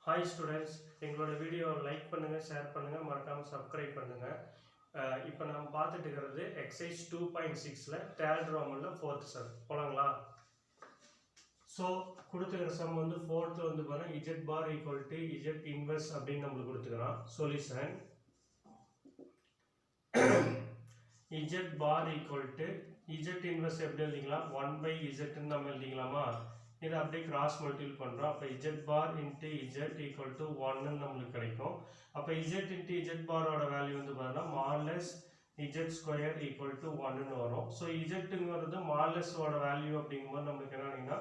Hi students, எங்களோட video like பண்ணுங்க, share பண்ணுங்க, மறக்காம சப்ஸ்கிரைப் பண்ணுங்க. இப்போ நாம பார்த்துட்டு இருக்கிறது எக்ஸசைஸ் 2.6ல தேர்ட் ரோமன்ல 4th சம். போலாங்களா? ஸோ கொடுத்துக்கிற சம் வந்து 4th வந்து பாருங்க z bar equal to z inverse அப்படின்னு நம்மளுக்கு கொடுத்துக்கிறோம். Solution z bar equal to z inverse எப்படி எழுதிக்கலாம்? 1 by z ன்னு நம்ம எழுதிக்கலாமா? இதை அப்படியே கிராஸ் மல்டிபிள் பண்ணுறோம். அப்போ z bar into z equal to 1 நம்மளுக்கு கிடைக்கும். அப்போ z into z பாரோட வேல்யூ வந்து பார்த்தீங்கன்னா modulus z square equal to 1ன்னு வரும். ஸோ இஜெட்டுங்கிறது மாலஸோட வேல்யூ அப்படிங்கும்போது நம்மளுக்கு என்னன்னா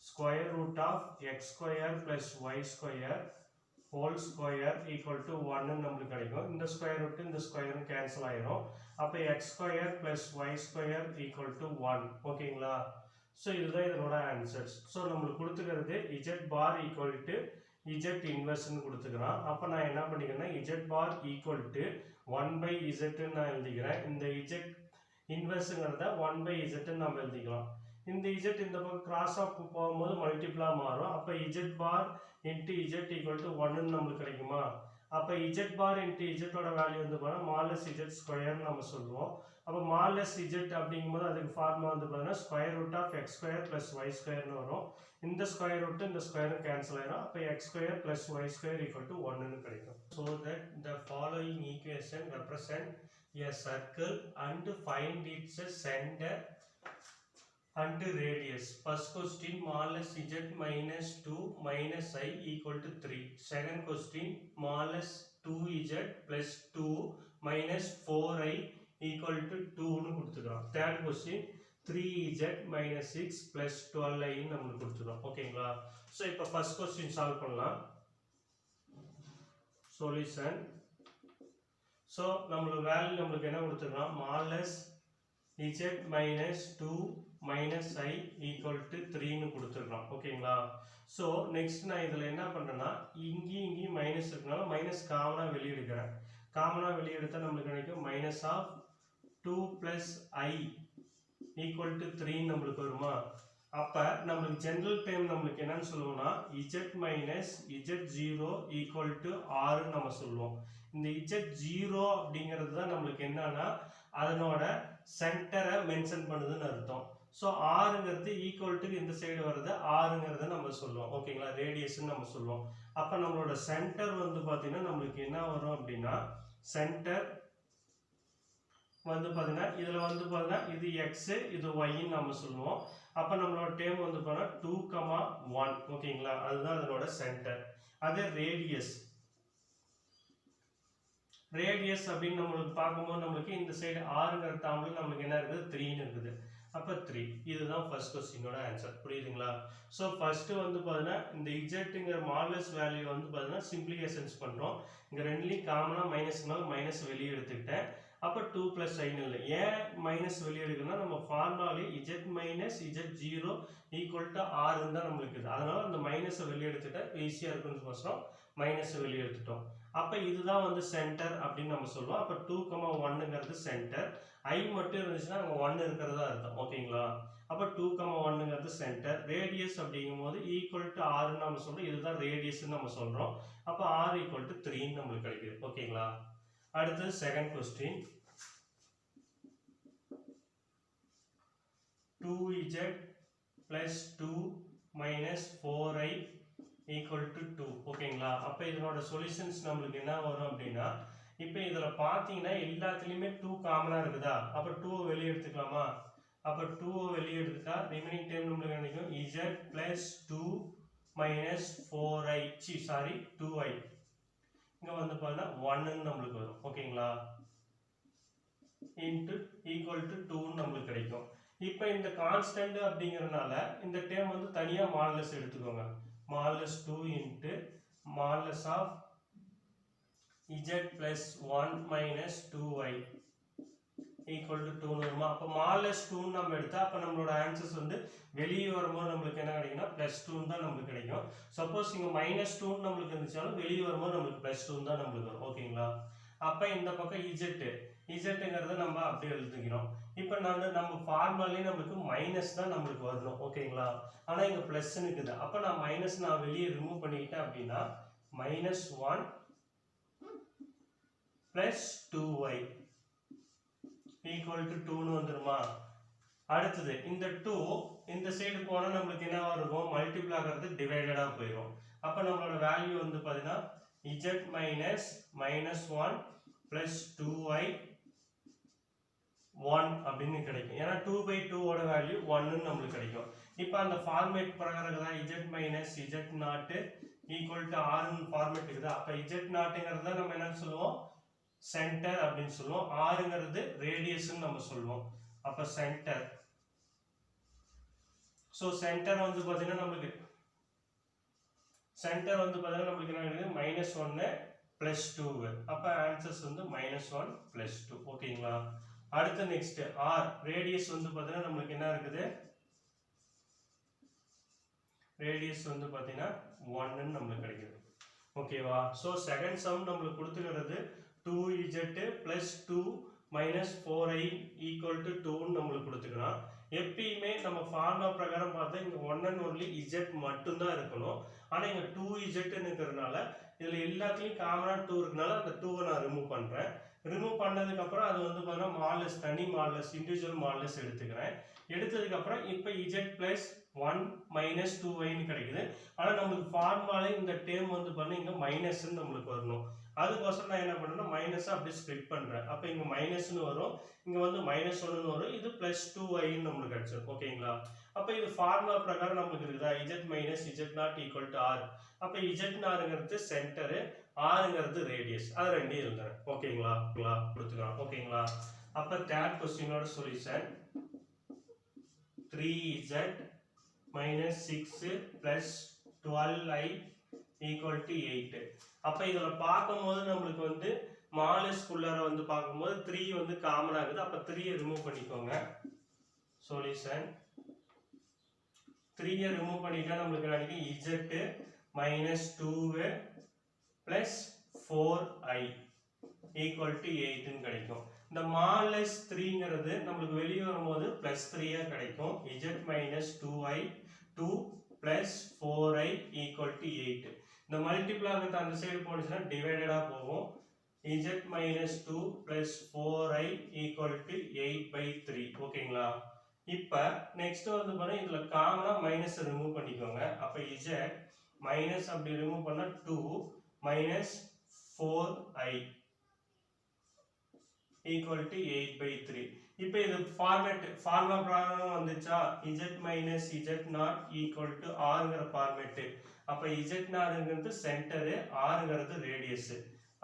square root of X square plus y square whole square equal to 1ன்னு நம்மளுக்கு கிடைக்கும். இந்த ஸ்கொயர் ரூட் இந்த ஸ்கொயரும் கேன்சல் ஆயிரும். அப்போ x square plus y square equal to 1. ஓகேங்களா? ஸோ இதுதான் இதனோட ஆன்சர்ஸ். ஸோ நம்மளுக்கு கொடுத்துக்கிறது z bar equal to z இன்வெர்ஸ்ன்னு கொடுத்துக்கிறோம். அப்போ நான் என்ன பண்ணிக்கிறேன்னா z bar equal to 1 by zன்னு நான் எழுதிக்கிறேன். இந்த z இன்வெர்ஸுங்கிறத 1 பை zன்னு நம்ம எழுதிக்கலாம். இந்த z இந்த பக்கம் கிராஸ் ஆஃப் போகும்போது மல்டிபிளாக மாறும். அப்போ z bar into z equal to 1ன்னு நம்மளுக்கு கிடைக்குமா? அப்போ z bar into z value வந்து பார்த்தா மாலஸ் z ஸ்கொயர்னு நம்ம சொல்லுவோம். அப்போ மாலஸ் z அப்படிங்கும்போது அதுக்கு ஃபார்முலா வந்து பார்த்தீங்கன்னா square root of X square plus Y ஸ்கொயர்னு வரும். இந்த ஸ்கொயர் ரூட் இந்த ஸ்கொயரும் கேன்சல் ஆயிடும். அப்போ x square plus y square equal to 1ன்னு கிடைக்கும். So that the following equation represent a circle and find its centre and radius. First question modulus z minus 2 minus I equal to 3. Second question modulus 2z plus 2 minus 4I equal to 2 னு கொடுத்துக்கிறோம். Third question 3z minus 6 plus 12I நம்மளுக்கு கொடுத்துக்கிறோம். ஓகேங்களா? So இப்போ first question solve பண்ணலாம். Solution. So நம்மளுக்கு value நம்மளுக்கு என்ன கொடுத்துக்கிறோம்? மாலஸ் z minus 2 minus I equal to 3ன்னு கொடுத்துருக்கோம். ஓகேங்களா? ஸோ நெக்ஸ்ட் நான் இதில் என்ன பண்ணுறேன்னா இங்கேயும் மைனஸ் இருக்கனால மைனஸ் காமனாக வெளியே எடுக்கிறேன். காமனாக வெளியே எடுத்தால் நம்மளுக்கு கிடைக்கும் minus of 2 plus I equal to 3 நம்மளுக்கு வருமா? அப்போ நம்மளுக்கு ஜென்ரல் டைம் நம்மளுக்கு என்னன்னு சொல்லுவோம்னா z minus z0 equal to ஆறுன்னு நம்ம சொல்லுவோம். இந்த z0 அப்படிங்கிறது தான் நம்மளுக்கு என்னன்னா அதனோட சென்டரை மென்ஷன் பண்ணுதுன்னு அர்த்தம். ஸோ ஆறுங்கிறது ஈக்குவல் டு இந்த சைடு வருது ஆறுங்கிறத நம்ம சொல்லுவோம். ஓகேங்களா? ரேடியஸ்ன்னு நம்ம சொல்லுவோம். அப்போ நம்மளோட சென்டர் வந்து பார்த்தீங்கன்னா நம்மளுக்கு என்ன வரும் அப்படின்னா சென்டர் வந்து பார்த்தீங்கன்னா இதில் வந்து பார்த்தீங்கன்னா இது எக்ஸு இது ஒய்ன்னு நம்ம சொல்லுவோம். அப்போ நம்மளோட டேம் வந்து பார்த்தீங்கன்னா 2,1. ஓகேங்களா? அதுதான் அதனோட சென்டர். அதே ரேடியஸ் ரேடியஸ் அப்படின்னு நம்மளுக்கு பார்க்கும்போது நம்மளுக்கு இந்த சைடு ஆறுங்கிற டேர்மில் நம்மளுக்கு என்ன இருக்குது 3ன்னு இருக்குது. அப்போ 3. இதுதான் ஃபர்ஸ்ட் கொஸ்டினோட ஆன்சர். புரியுதுங்களா? ஸோ ஃபர்ஸ்ட் வந்து பார்த்தீங்கன்னா இந்த இஜெட்டுங்கிற மாடலஸ் வேல்யூ வந்து பார்த்தீங்கன்னா சிம்பிளிகேஷன்ஸ் பண்ணுறோம். இங்கே ரெண்டுலேயும் காமனாக மைனஸ்னால மைனஸ் வெளியே எடுத்துக்கிட்டேன். அப்போ 2 ப்ளஸ் ஐன்னு இல்லை. ஏன் மைனஸ் வெளியே எடுக்கணும்னா நம்ம ஃபார்முலாலே z minus z0 equal to ஆறுன்னு தான் நம்மளுக்கு இருக்குது. அதனால அந்த மைனஸை வெளியே எடுத்துட்டேன் ஈஸியாக இருக்குன்னு கோசரம் மைனஸை வெளியே எடுத்துட்டோம். அப்போ இதுதான் வந்து சென்டர் அப்படின்னு நம்ம சொல்லுவோம். அப்போ 2,1ங்கிறது சென்டர். ஐ மட்டும் இருந்துச்சுன்னா அங்கே 1 இருக்கிறதா அர்த்தம். ஓகேங்களா? அப்போ 2,1ங்கிறது சென்டர். ரேடியஸ் அப்படிங்கும் போது ஈக்குவல் டு ஆறுன்னு நம்ம சொல்கிறோம். இதுதான் ரேடியஸ்ன்னு நம்ம சொல்கிறோம். அப்போ ஆர் ஈக்குவல் டு 3ன்னு நம்மளுக்கு கிடைக்குது. ஓகேங்களா? அடுத்தது second question 2z plus 2 minus 4i equal to 2. ஓகேங்களா? அப்போ இதனோட சொல்யூஷன்ஸ் நம்மளுக்கு என்ன வரும் அப்படின்னா இப்போ இதில் பார்த்தீங்கன்னா எல்லாத்துலேயுமே 2 காமனாக இருக்குதா? அப்போ 2 வெளியே எடுத்துக்கலாமா? அப்போ 2 வெளியே எடுத்துட்டா ரிமைனிங் டைம் நம்மளுக்கு நினைக்கும் z plus 2 minus 4i 2i இங்கே வந்து பார்த்தா 1ன்னு நம்மளுக்கு வரும். ஓகேங்களா? இன்ட்டு ஈக்குவல் டு 2ன்னு நம்மளுக்கு கிடைக்கும். இப்போ இந்த கான்ஸ்டன்ட் அப்படிங்கிறதுனால இந்த டேம் வந்து தனியாக மாடலஸ் எடுத்துக்கோங்க. Modulus 2 into modulus of z plus 1 minus 2y equal to 2ன்னு வருமா? அப்போ மாடலஸ் 2ன்னு நம்ம எடுத்தால் அப்போ நம்மளோட ஆன்சர்ஸ் வந்து வெளியே வரும்போது நம்மளுக்கு என்ன கிடைக்குன்னா ப்ளஸ் 2ன்னு தான் நம்மளுக்கு கிடைக்கும். சப்போஸ் இங்கே மைனஸ் 2ன்னு நம்மளுக்கு இருந்துச்சாலும் வெளியே வரும்போது நம்மளுக்கு ப்ளஸ் 2ன்னு தான் நம்மளுக்கு வரும். ஓகேங்களா? அப்போ இந்த பக்கம் இஜெட்டுங்கிறத நம்ம அப்படியே எழுதிக்கிறோம். இப்போ நம்ம ஃபார்முலாலே நம்மளுக்கு மைனஸ் தான் நம்மளுக்கு வரணும். ஓகேங்களா? ஆனால் இங்கே ப்ளஸ்ன்னு இருக்குது. அப்போ நான் மைனஸ் நான் வெளியே ரிமூவ் பண்ணிக்கிட்டேன் அப்படின்னா minus 1 plus 2y equal to 2 வந்துருமா? அடுத்தது இந்த 2 இந்த சைடு போனா நமக்கு என்னவா இருக்கும்? மல்டிபிள் ஆகிறது டிவைடடா போயிடும். அப்ப நம்மளோட வேல்யூ வந்து பாத்தீங்கன்னா z minus minus 1 plus 2y 1 அப்படின்னு கிடைக்கும். ஏன்னா 2/2 ஓட வேல்யூ 1 ன்னு நமக்கு கிடைக்கும். இப்போ அந்த ஃபார்மேட் பிரகாரம் தான் z minus z0 equal to r ன்னு ஃபார்மேட் இருக்குதா? அப்ப z0ங்கிறத நம்ம என்ன சொல்லுவோம்? சென்டர் அப்படின்னு சொல்லுவோம். rங்கிறது ரேடியஸ்ன்னு நம்ம சொல்லுவோம். அப்ப சென்டர். சோ சென்டர் வந்து பாத்தீங்கன்னா நமக்கு என்ன இருக்கு? -1 plus 2. அப்ப ஆன்சர்ஸ் வந்து -1 plus 2. ஓகேங்களா? அடுத்து நெக்ஸ்ட் r ரேடியஸ் வந்து பாத்தீங்கன்னா நமக்கு என்ன இருக்குது? ரேடியஸ் வந்து பாத்தீங்கன்னா 1 ன்னு நமக்கு கிடைக்குது. ஓகேவா? சோ செகண்ட் சம் நமக்கு கொடுத்துக்கிறது 2z plus 2 minus 4i equal to 2 ன்னு நமக்கு கொடுத்துக்கலாம். எப்பயுமே நம்ம ஃபார்முலா பிரகாரம் பார்த்தா இங்க 1 and only z மட்டும் தான் இருக்கணும். ஆனா இங்க 2z ன்னு இருக்கிறதுனால இதுல எல்லாத்துலயும் காமனா 2 இருக்கனால அந்த 2 நான் ரிமூவ் பண்றேன். ரிமூவ் பண்ணதுக்கு அப்புறம் அது வந்து பாத்தீங்கன்னா மாடுலஸ் தனி மாடுலஸ் இண்டிவிஜுவல் மாடுலஸ் எடுத்துக்கிறேன். எடுத்ததுக்கு அப்புறம் இப்போ z plus 1 minus 2y ன்னு கிடைக்குது. ஆனா நமக்கு ஃபார்முலால இந்த டேர்ம் வந்து பாத்தீங்கன்னா இங்க மைனஸ் ன்னு நமக்கு வரணும். அதுக்கோசரம் நான் என்ன பண்றேன்னா மைனஸ் அப்படியே ஸ்ப்ளிட் பண்றேன். அப்ப இங்க மைனஸ்னு வரும், இங்க வந்து -1 ன்னு வரும், இது +2y ன்னு நமக்கு கிடைச்சிரும். ஓகேங்களா? அப்ப இது ஃபார்முலா பிரகாரம் நமக்கு இருக்குதா? z minus z0 equal to r. அப்ப z0ங்கிறது சென்டர், rங்கிறது ரேடியஸ். அது ரெண்டையும் எழுதுறேன். ஓகேங்களா? கொடுத்துக்கலாம். ஓகேங்களா? அப்ப third क्वेश्चनோட solution 3z minus 6 plus 12i equal to 8. அப்ப இதுல பார்க்கும்போது நமக்கு வந்து மாலஸ் குள்ளார வந்து பார்க்கும்போது 3 வந்து காமன் ஆகுது. அப்ப 3 ரிமூவ் பண்ணிக்கோங்க. சொல்யூஷன் 3 ரிமூவ் பண்ணிட்டா நமக்கு கிடைக்கும் z minus 2 plus 4i equal to 8 ன்னு கிடைக்கும். இந்த மாலஸ் 3ங்கிறது நமக்கு வெளிய வரும்போது +3 ஆ கிடைக்கும். z minus 2i 2 plus 4i equal to 8. இந்த மல்டிபிள் ஆகிறது அந்த சைடு போனுச்சுன்னா டிவைடடா போகும். z minus 2 plus 4i equal to 8/3. ஓகேங்களா? இப்ப நெக்ஸ்ட் வந்து பாருங்க இதுல காமனா மைனஸ் ரிமூவ் பண்ணிக்கோங்க. அப்ப z மைனஸ் அப்படி ரிமூவ் பண்ணா 2 minus 4i equal to 8/3. இப்போ இது ஃபார்முலா பிரகாரம் வந்துச்சா? z minus z0 equal to rங்கிற ஃபார்மேட். அப்ப z0ங்கிறது சென்டர், rங்கிறது ரேடியஸ்.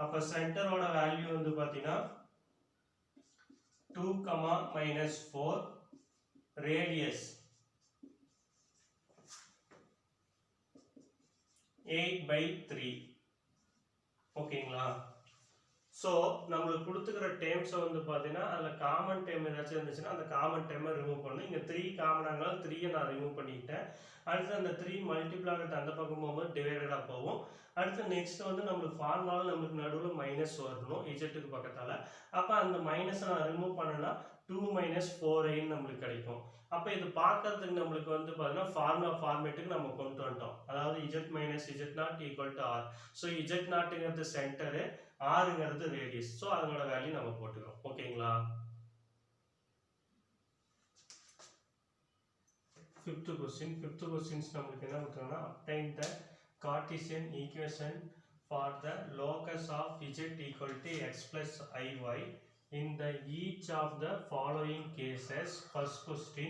அப்ப சென்டரோட வேல்யூ வந்து பாத்தீங்கன்னா 2, -4 ரேடியஸ் 8/3. ஓகேங்களா? சோ நமக்கு கொடுத்துக்கிற டேர்ம்ஸ் வந்து பாத்தீங்கன்னா அதுல காமன் டேர்ம் ஏதாச்சும் இருந்துச்சுன்னா அந்த காமன் டேர்மை ரிமூவ் பண்ணணும். இங்க 3 காமனானால 3 நான் ரிமூவ் பண்ணிட்டேன். அடுத்து அந்த 3 மல்டிபிள் ஆகிறது அந்த பக்கம் போகும்போது டிவைடடா போகும். அடுத்து நெக்ஸ்ட் வந்து நமக்கு ஃபார்முலால நமக்கு நடுவுல மைனஸ் வரணும் z-க்கு பக்கத்தால. அப்ப அந்த மைனஸை நான் ரிமூவ் பண்ணனா 2 minus 4i ன்னு நமக்கு கிடைக்கும். அப்ப இது பார்க்கிறதுக்கு நமக்கு வந்து பாத்தீங்கன்னா ஃபார்முலா ஃபார்மேட்டுக்கு நம்ம கொண்டு வந்துட்டோம். அதாவது z minus z0 equal to r. So z0ங்கிறது சென்டர், rங்கிறது ரேடியஸ். சோ அதோட வேல்யூ நம்ம போட்டுக்கிறோம். ஓகேங்களா? Fifth questions நமக்கு என்ன கொடுத்தாங்கன்னா obtain the Cartesian equation for the locus of z equal to x plus iy in the each of the following cases. First question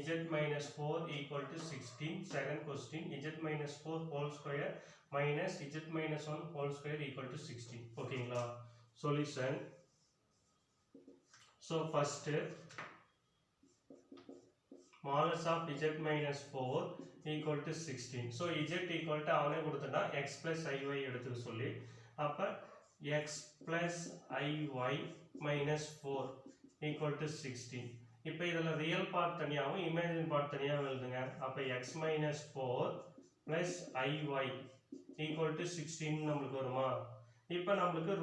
z minus 4 equal to 16. Second question z minus 4 whole square minus z minus 1 whole square equal to 16. ஓகேங்களா? Solution. So first modulus of z minus 4 equal to 16. So z equal to அவனே கொடுத்தனா x plus iy எடுத்துக்க சொல்லி அப்ப x plus iy minus 4 equal to 16. இப்போ இதல real part தனியாவும் imaginary part தனியாவும் எழுதுங்க. அப்ப x minus 4 plus iy equal to 16 நமக்கு வருமா? இப்போ நமக்கு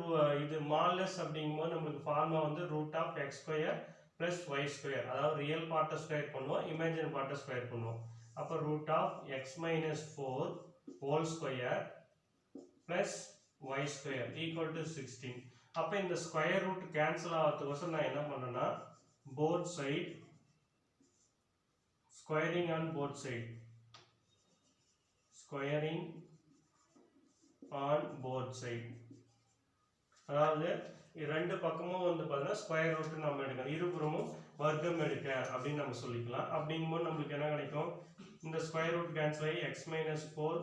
இது மாடுலஸ் அப்படிங்கும்போது நமக்கு ஃபார்முலா வந்து root of x square plus y square. அதாவது ரியல் பார்ட்டை ஸ்கொயர் பண்ணுவோம், இமேஜினரி பார்ட்டை ஸ்கொயர் பண்ணுவோம். அப்ப root of x minus 4 whole square plus y square equal to 16. அப்ப இந்த square root cancel ஆகிறதுக்கோசரம் நான் என்ன பண்ணேன்னா both side squaring on both side squaring on both side அதாவது ரெண்டு பக்கமும் வந்து பார்த்தீங்கன்னா ஸ்கொயர் ரூட் நம்ம எடுக்கணும் இருபுறமும் வர்க்கம் எடுக்க அப்படின்னு நம்ம சொல்லிக்கலாம் அப்படிங்கும்போது நம்மளுக்கு என்ன கிடைக்கும் இந்த ஸ்கொயர் ரூட் கேன்சல் ஆகி x minus 4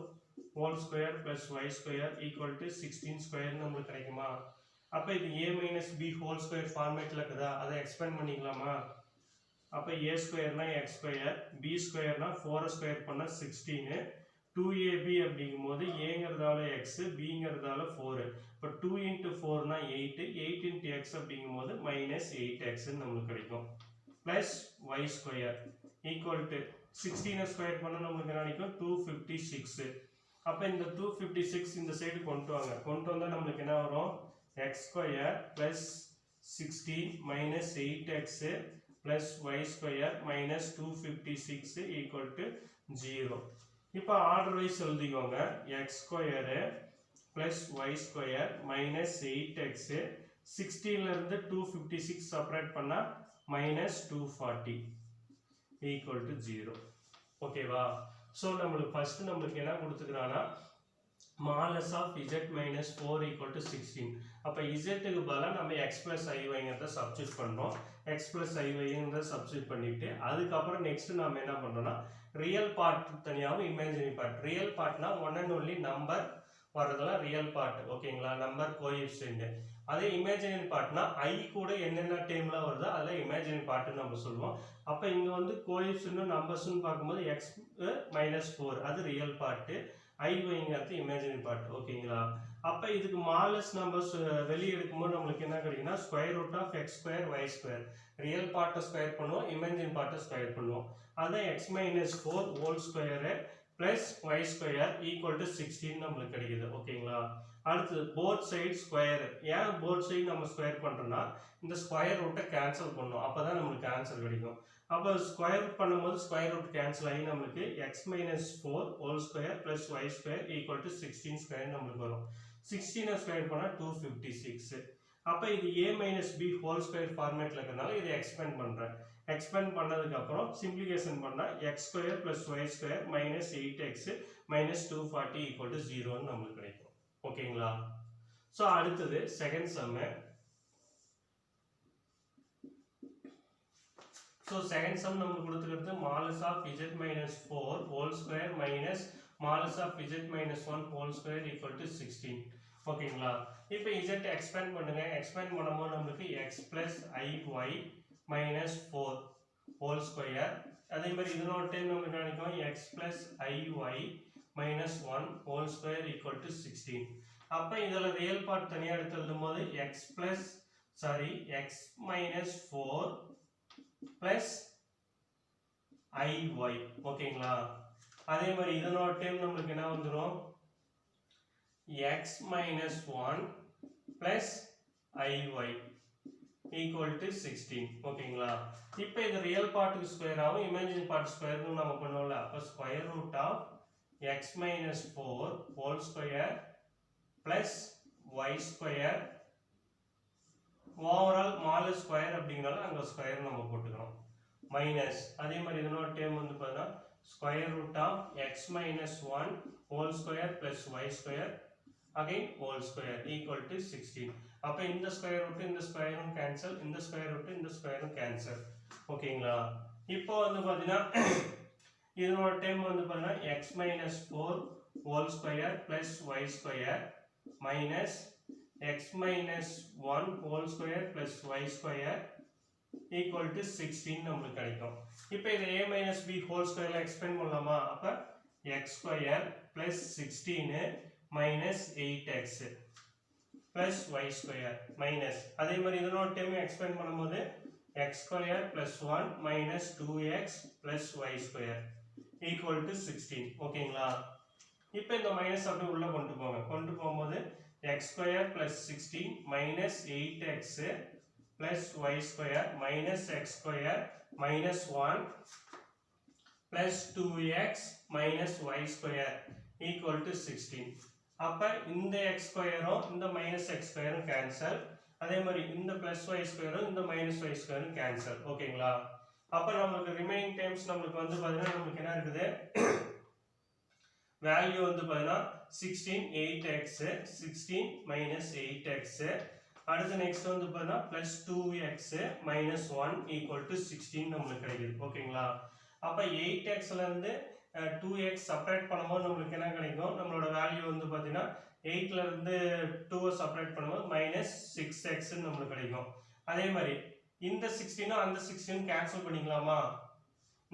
whole square plus y square equal to 16 square நம்மளுக்கு கிடைக்குமா அப்போ இது a minus b whole square ஃபார்மேட்டில் இருக்குதா அதை எக்ஸ்பேண்ட் பண்ணிக்கலாமா அப்போ a ஸ்கொயர்னா எக்ஸ் ஸ்கொயர் பி ஸ்கொயர்னா 4 ஸ்கொயர் பண்ணால் 16 2ab அப்படிங்கும்போது ஏங்கிறதால x bங்கிறதால 4 இப்போ 2 into 4 னா 8 8 into x அப்படிங்கும்போது minus 8x நம்மளுக்கு கிடைக்கும் plus y square equal to 16 square பண்ணா நம்மளுக்கு என்ன கிடைக்கும் 256 அப்ப இந்த 256 இந்த சைடு கொண்டு வந்தா நம்மளுக்கு என்ன வரும் x square plus 16 minus 8x plus y square minus 256 equal to 0 இப்போ ஆர்டர் வைஸ் எழுதிக்கோங்க x square plus y square minus 8x 16 ல இருந்து 256 செப்பரேட் பண்ணா minus 240 equal to 0 ஓகேவா சோ நம்மளுக்கு ஃபர்ஸ்ட் நம்மளுக்கு என்ன கொடுத்துக்கறானா மாலஸ் of z minus 4 equal to 16 அப்ப z க்கு பதிலா நம்ம x plus iy ங்கறத சப்ஸ்டிட்யூட் பண்றோம் x plus iy ங்கறத சப்ஸ்டிட்யூட் பண்ணிட்டு அதுக்கு அப்புறம் நெக்ஸ்ட் நாம என்ன பண்றோம்னா ரியல் பார்ட் தனியாவும் இமேஜினரி பார்ட் ரியல் பார்ட்னா ஒன் அண்ட் ஒன்லி நம்பர் வரதெல்லாம் ரியல் பார்ட் ஓகேங்களா நம்பர் கோஎஃபிஷியன்ட் அதே இமேஜினரி பார்ட்னா i கூட என்னென்ன டேர்ம்லாம் வருதோ அதெல்லாம் இமேஜினரி பார்ட்னு நம்ம சொல்லுவோம் அப்ப இங்க வந்து கோஎஃபிஷியன்ட் நம்பர்ஸ்னு பாக்கும்போது x minus 4 அது ரியல் பார்ட் iyங்கிறது இமேஜினரி பார்ட் ஓகேங்களா அப்ப இதுக்கு மாலஸ் நம்பர்ஸ் வெளிய எடுக்கும்போது நமக்கு என்ன கிடைக்கும்னா square root of x square y square real பார்ட்டை ஸ்கொயர் பண்ணுவோம் இமேஜினரி பார்ட்டை ஸ்கொயர் பண்ணுவோம் அதான் x minus 4 whole square plus y square equal to 16 நமக்கு கிடைக்குது ஓகேங்களா அடுத்து both side ஸ்கொயர் ஏன் both side நம்ம ஸ்கொயர் பண்றோம்னா இந்த ஸ்கொயர் ரூட்டை கேன்சல் பண்ணனும் அப்பதான் நமக்கு ஆன்சர் கிடைக்கும் அப்ப ஸ்கொயர் பண்ணும்போது ஸ்கொயர் ரூட் கேன்சல் ஆகி நமக்கு x minus 4 whole square plus y square equal to 16 square நமக்கு வரும் 16 ஸ்கொயர் பண்ணா 256 அப்ப இது a minus b whole square ஃபார்மேட்ல இருக்கறனால இதை எக்ஸ்பேண்ட் பண்றேன் எக்ஸ்பேண்ட் பண்ணதுக்கு அப்புறம் சிம்பிளிஃபிகேஷன் பண்ணா x square plus y square minus 8x minus 240 equal to 0 ன்னு நமக்கு கிடைக்கும் ஓகேங்களா சோ அடுத்து second sum so second sum நமக்கு கொடுத்திருக்கிறது modulus of z minus 4 whole square minus modulus of z minus 1 whole square equal to 16 ஓகேங்களா இப்போ z expand பண்ணுங்க எக்ஸ்பேண்ட் பண்ணும்போது நமக்கு x plus iy minus 4 whole square அதே மாதிரி இதனோட டைம் நமக்கு கிடைக்கும் x plus iy minus 1 whole square equal to 16 அப்ப இதல ரியல் பார்ட் தனியா எடுத்து எழுதும்போது x minus 4 plus iy ஓகேங்களா அதே மாதிரி இதனோட டைம் நமக்கு என்ன வந்துரும் x minus 1 plus iy equal to 16 ஓகேங்களா இப்போ இது ரியல் பார்ட்டுக்கு ஸ்கொயர் ஆகும் இமேஜினரி பார்ட் ஸ்கொயர்னு நம்ம பண்ணுவோம்ல அப்ப square root of x minus 4 whole square plus y square overall modulus square அப்படிங்கறதால அங்க ஸ்கொயர் நம்ம போட்டுக்கறோம் மைனஸ் அதே மாதிரி இதனோட டேர்ம் வந்து பார்த்தா square root of x minus 1 whole square plus y square again whole square equal to 16 அப்ப இந்த ஸ்கொயர் ரூட் இந்த ஸ்கொயரும் கேன்சல் இந்த ஸ்கொயர் ரூட் இந்த ஸ்கொயரும் கேன்சல் ஓகேங்களா இப்போ வந்து பாத்தீங்கன்னா இதனோட டைம் வந்து பாத்தீங்கன்னா x minus 4 whole square plus y square minus x minus 1 whole square plus y square equal to 16 நமக்கு கிடைக்கும் இப்போ இத a minus b whole square ல எக்ஸ்பேண்ட் பண்ணலாமா அப்ப x square plus 16 minus 8x plus y square minus அதே மாதிரி இதனோட டைம் எக்ஸ்பேண்ட் பண்ணும்போது x square plus 1 minus 2x plus y square equal to 16 ஓகேங்களா இப்போ இந்த மைனஸ் அப்படியே உள்ள கொண்டு போகும்போது x square plus 16 minus 8x plus y square minus x square minus 1 plus 2x minus y square equal to 16 அப்ப இந்த x ஸ்கொயரும் இந்த மைனஸ் x ஸ்கொயரும் கேன்சல். அதே மாதிரி இந்த பிளஸ் y ஸ்கொயரும் இந்த மைனஸ் y ஸ்கொயரும் கேன்சல். ஓகேங்களா? அப்ப நமக்கு ரிமைனிங் டைம்ஸ் நமக்கு வந்து பாத்தீங்கன்னா நமக்கு என்ன இருக்குது? வேல்யூ வந்து பாத்தீங்கன்னா 16 8x 16 minus 8x. அடுத்து நெக்ஸ்ட் வந்து பாத்தீங்கன்னா plus 2x minus 1 equal to 16 நமக்கு கிடைக்குது. ஓகேங்களா? அப்ப 8x ல இருந்து 2x செப்பரேட் பண்ணும்போது நமக்கு என்ன கிடைக்கும்? நம்மளோட வேல்யூ வந்து பாத்தீங்கன்னா 8 ல இருந்து 2 செப்பரேட் பண்ணும்போது minus 6x நமக்கு கிடைக்கும். அதே மாதிரி இந்த 16 அந்த 16 கேன்சல் பண்ணிக்கலாமா?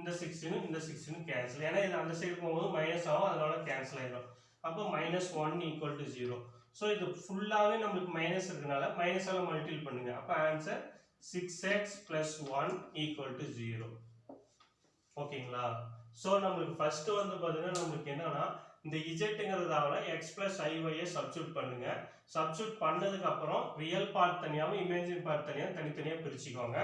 இந்த 16 இந்த 16 கேன்சல். ஏன்னா இது அந்த சைடு போகும்போது மைனஸ் ஆகும், அதனால கேன்சல் ஆயிடும். அப்போ -1 equal to 0. ஸோ இது ஃபுல்லாவே நமக்கு மைனஸ் இருக்கனால மைனஸால மல்டிபிள் பண்ணுங்க. அப்போ answer 6x plus 1 equal to 0. ஓகேங்களா? ஸோ நம்மளுக்கு ஃபர்ஸ்ட் வந்து பாத்தீங்கன்னா நமக்கு என்னன்னா இந்த இஜெட்ங்கிறதால x plus iy சப்ஸ்டிட்யூட் பண்ணுங்க. சப்ஸ்டிட்யூட் பண்ணதுக்கு அப்புறம் ரியல் பார்ட் தனியாவும் இமேஜினரி பார்ட் தனித்தனியா பிரிச்சுக்கோங்க.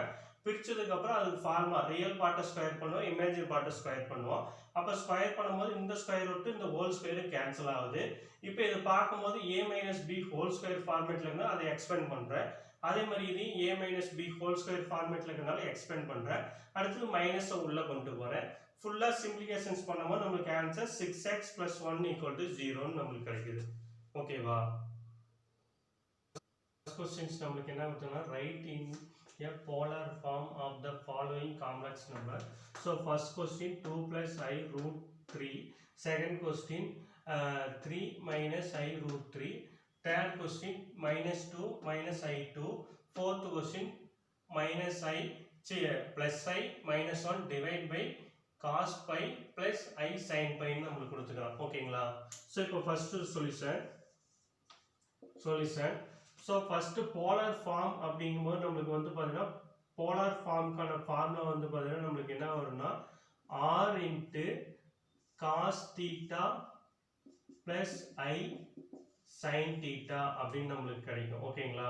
பிரிச்சதுக்கு அப்புறம் அதுக்கு ஃபார்முலா ரியல் பார்ட்டை ஸ்கொயர் பண்ணுவோம், இமேஜினரி பார்ட்டை ஸ்கொயர் பண்ணுவோம். அப்ப ஸ்கொயர் பண்ணும்போது இந்த ஸ்கொயர் ரூட் இந்த ஹோல் ஸ்கொயர் கேன்சல் ஆகுது. இப்போ இது பார்க்கும்போது a - b ஹோல் ஸ்கொயர் ஃபார்மேட்ல இருந்தா அதை எக்ஸ்பெண்ட் பண்றேன். அதே மாதிரி இது a - b ஹோல் ஸ்கொயர் ஃபார்மேட்ல இருக்கனால எக்ஸ்பெண்ட் பண்றேன். அடுத்து மைனஸ் உள்ள கொண்டு போறேன். ஃபுல்லா சிம்பிளிஃபிகேஷன்ஸ் பண்ணும்போது நமக்கு answer 6x plus 1 equal to 0 நமக்கு கிடைக்குது. ஓகேவா? Questions நமக்கு என்ன கொடுத்தனா write in a polar form of the following complex number. So first question 2 plus I root 3. Second question 3 minus I root 3. Third question -2 minus I2. Fourth question minus I plus I minus 1 divided by cos pi plus I sin pi நமக்கு கொடுத்துக்கலாம். ஓகேங்களா? So இப்போ first solution. So first polar form அப்படிங்கும்போது நம்மளுக்கு வந்து பார்த்தீங்கன்னா polar ஃபார்முக்கான formula வந்து பார்த்தீங்கன்னா நம்மளுக்கு என்ன வரும்னா r into cos theta plus i sine theta அப்படின்னு நம்மளுக்கு கிடைக்கும். ஓகேங்களா?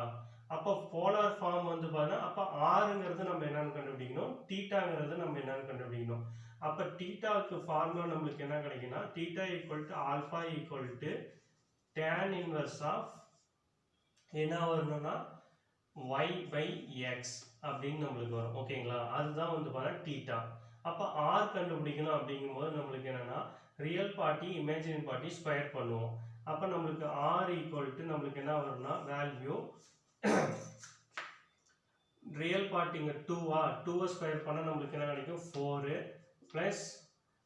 அப்போ போலார் ஃபார்ம் வந்து பார்த்தீங்கன்னா அப்போ ஆறுங்கிறது நம்ம என்னன்னு கண்டுபிடிக்கணும், தீட்டாங்கிறது நம்ம என்னன்னு கண்டுபிடிக்கணும். அப்போ தீட்டாவுக்கு ஃபார்முலா நம்மளுக்கு என்ன கிடைக்குன்னா theta equal to alpha equal to tan inverse of என்ன வரணும்னா y by x அப்படின்னு நம்மளுக்கு வரும். ஓகேங்களா? அதுதான் வந்து பார்த்தா தீட்டா. அப்போ r கண்டுபிடிக்கணும் அப்படிங்கும்போது நம்மளுக்கு என்னன்னா real party imaginary party square பண்ணுவோம். அப்போ நம்மளுக்கு r ஈக்குவல் டு நம்மளுக்கு என்ன வரும்னா வேல்யூ ரியல் பார்ட்டிங்க 2 ஸ்கொயர் பண்ணால் நம்மளுக்கு என்ன கிடைக்கும் 4 ப்ளஸ்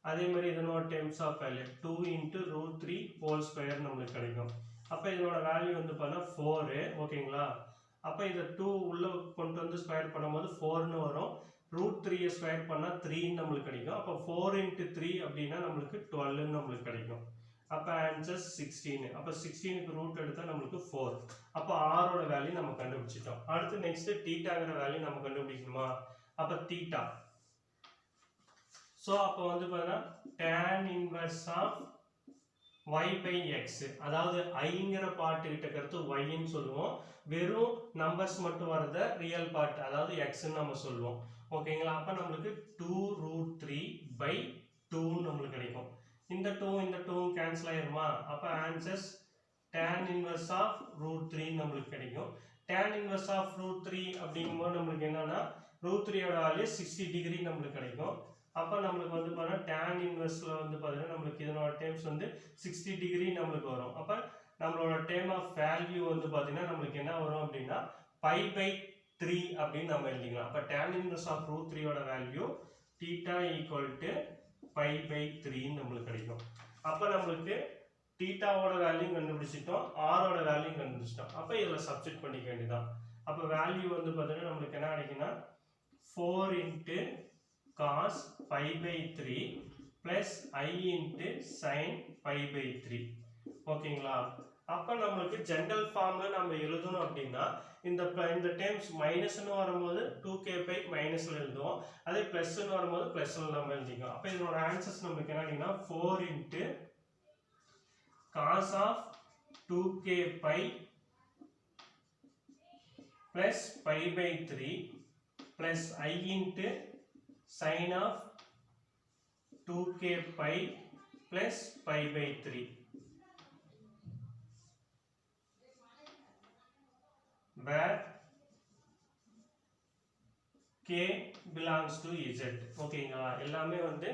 அதே மாதிரி இதனோட times of value 2 into √3 whole square நம்மளுக்கு கிடைக்கும். அப்போ இதனோட வேல்யூ வந்து பார்த்தா 4. ஓகேங்களா? அப்போ இதை 2 உள்ள கொண்டு வந்து ஸ்கொயர் பண்ணும்போது 4ன்னு வரும். √3 ஸ்கொயர் பண்ணால் 3 நம்மளுக்கு கிடைக்கும். அப்போ 4 இன்ட்டு 3 அப்படின்னா நம்மளுக்கு 12 நம்மளுக்கு கிடைக்கும். அப்போ ஆன்சர் 16. அப்போ 16க்கு ரூட் எடுத்தால் நம்மளுக்கு 4. அப்போ ஆரோட வேல்யூ நம்ம கண்டுபிடிச்சிட்டோம். அடுத்து நெக்ஸ்ட் தீட்டாங்கிற வேல்யூ நம்ம கண்டுபிடிக்கணுமா? அப்போ தீட்டா ஸோ அப்போ வந்து பார்த்தீங்கன்னா tan inverse of y by x, அதாவது iங்கிற பார்ட் கிட்ட கருத்து y ன்னு சொல்லுவோம். வெறும் நம்பர்ஸ் மட்டும் வரத ரியல் பார்ட் அதாவது x ன்னு நம்ம சொல்லுவோம். ஓகேங்களா? அப்ப நம்மளுக்கு 2√3 by 2 நம்மளுக்கு கிடைக்கும். இந்த 2 கேன்சல் ஆயிருமா? அப்ப ஆன்சர்ஸ் tan இன்வர்ஸ் ஆஃப் √3 நம்மளுக்கு கிடைக்கும். tan இன்வர்ஸ் ஆஃப் √3 அப்படிங்கும்போது நம்மளுக்கு என்னன்னா √3 ஓட வேல்யூ 60 டிகிரி நம்மளுக்கு கிடைக்கும். அப்போ நம்மளுக்கு வந்து பார்த்தீங்கன்னா tan இன்வெர்ஸ்ல வந்து பார்த்தீங்கன்னா நம்மளுக்கு இதனோட டேர்ம்ஸ் வந்து 60 டிகிரி நம்மளுக்கு வரும். அப்போ நம்மளோட டேர்ம் ஆஃப் வேல்யூ வந்து பார்த்தீங்கன்னா நம்மளுக்கு என்ன வரும் அப்படின்னா π/3 அப்படின்னு நம்ம எழுதிக்கலாம். அப்போ tan இன்வெர்ஸ் ஆஃப் √3 ஓட வேல்யூ தீட்டா ஈக்குவல் டு π/3 நம்மளுக்கு கிடைக்கும். அப்போ நம்மளுக்கு தீட்டாவோட வேல்யூ கண்டுபிடிச்சிட்டோம், ஆரோட வேல்யூ கண்டுபிடிச்சிட்டோம். அப்போ இதில் சப்ஸ்டிட் பண்ணிக்க வேண்டியதான். அப்போ வேல்யூ வந்து பார்த்தீங்கன்னா நம்மளுக்கு என்ன கிடைக்குன்னா 4 into cos π/3 plus I into sin π/3. ஓகேங்களா? அப்ப நம்மளுக்கு ஜெனரல் ஃபார்ம்ல நம்ம எழுதணும் அப்படின்னா இந்த டேர்ம்ஸ் மைனஸ்னு வரும்போது 2k/, மைனஸ்ல எழுதுவோம். அதே பிளஸ்னு வரும்போது பிளஸ்ல நம்ம எழுதிக்கலாம். அப்ப இதோட ஆன்சர்ஸ் நமக்கு என்னன்னா 4 into cos of 2k/, plus π/3 plus I into sin of 2k/, plus π/3. where k belongs to z. ஓகேங்களா, எல்லாமே வந்து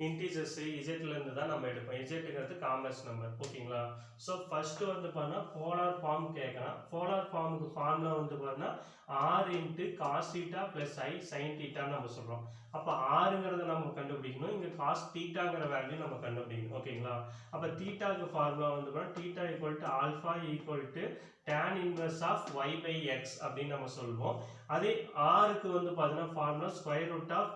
இன்டிஜர்ஸ் z ல இருந்து தான் நம்ம எடுப்போம். zங்கிறது காம்ப்ளெக்ஸ் நம்பர். ஓகேங்களா, ஸோ ஃபர்ஸ்ட் வந்து பார்த்தா போலார் ஃபார்ம் கேட்கலாம். போலார் ஃபார்முக்கு ஃபார்முலா வந்து பார்த்தா r into cos theta plus i sine தீட்டான்னு நம்ம சொல்கிறோம். அப்போ ஆறுங்கிறத நம்ம கண்டுபிடிக்கணும், இங்கே காஸ் தீட்டாங்கிற வேல்யூ நம்ம கண்டுபிடிக்கணும். ஓகேங்களா, அப்போ தீட்டாவுக்கு ஃபார்முலா வந்து பார்த்தா theta equal to alpha equal to tan inverse of y by X அப்படின்னு நம்ம சொல்லுவோம். அதே ஆருக்கு வந்து பார்த்தீங்கன்னா formula square root of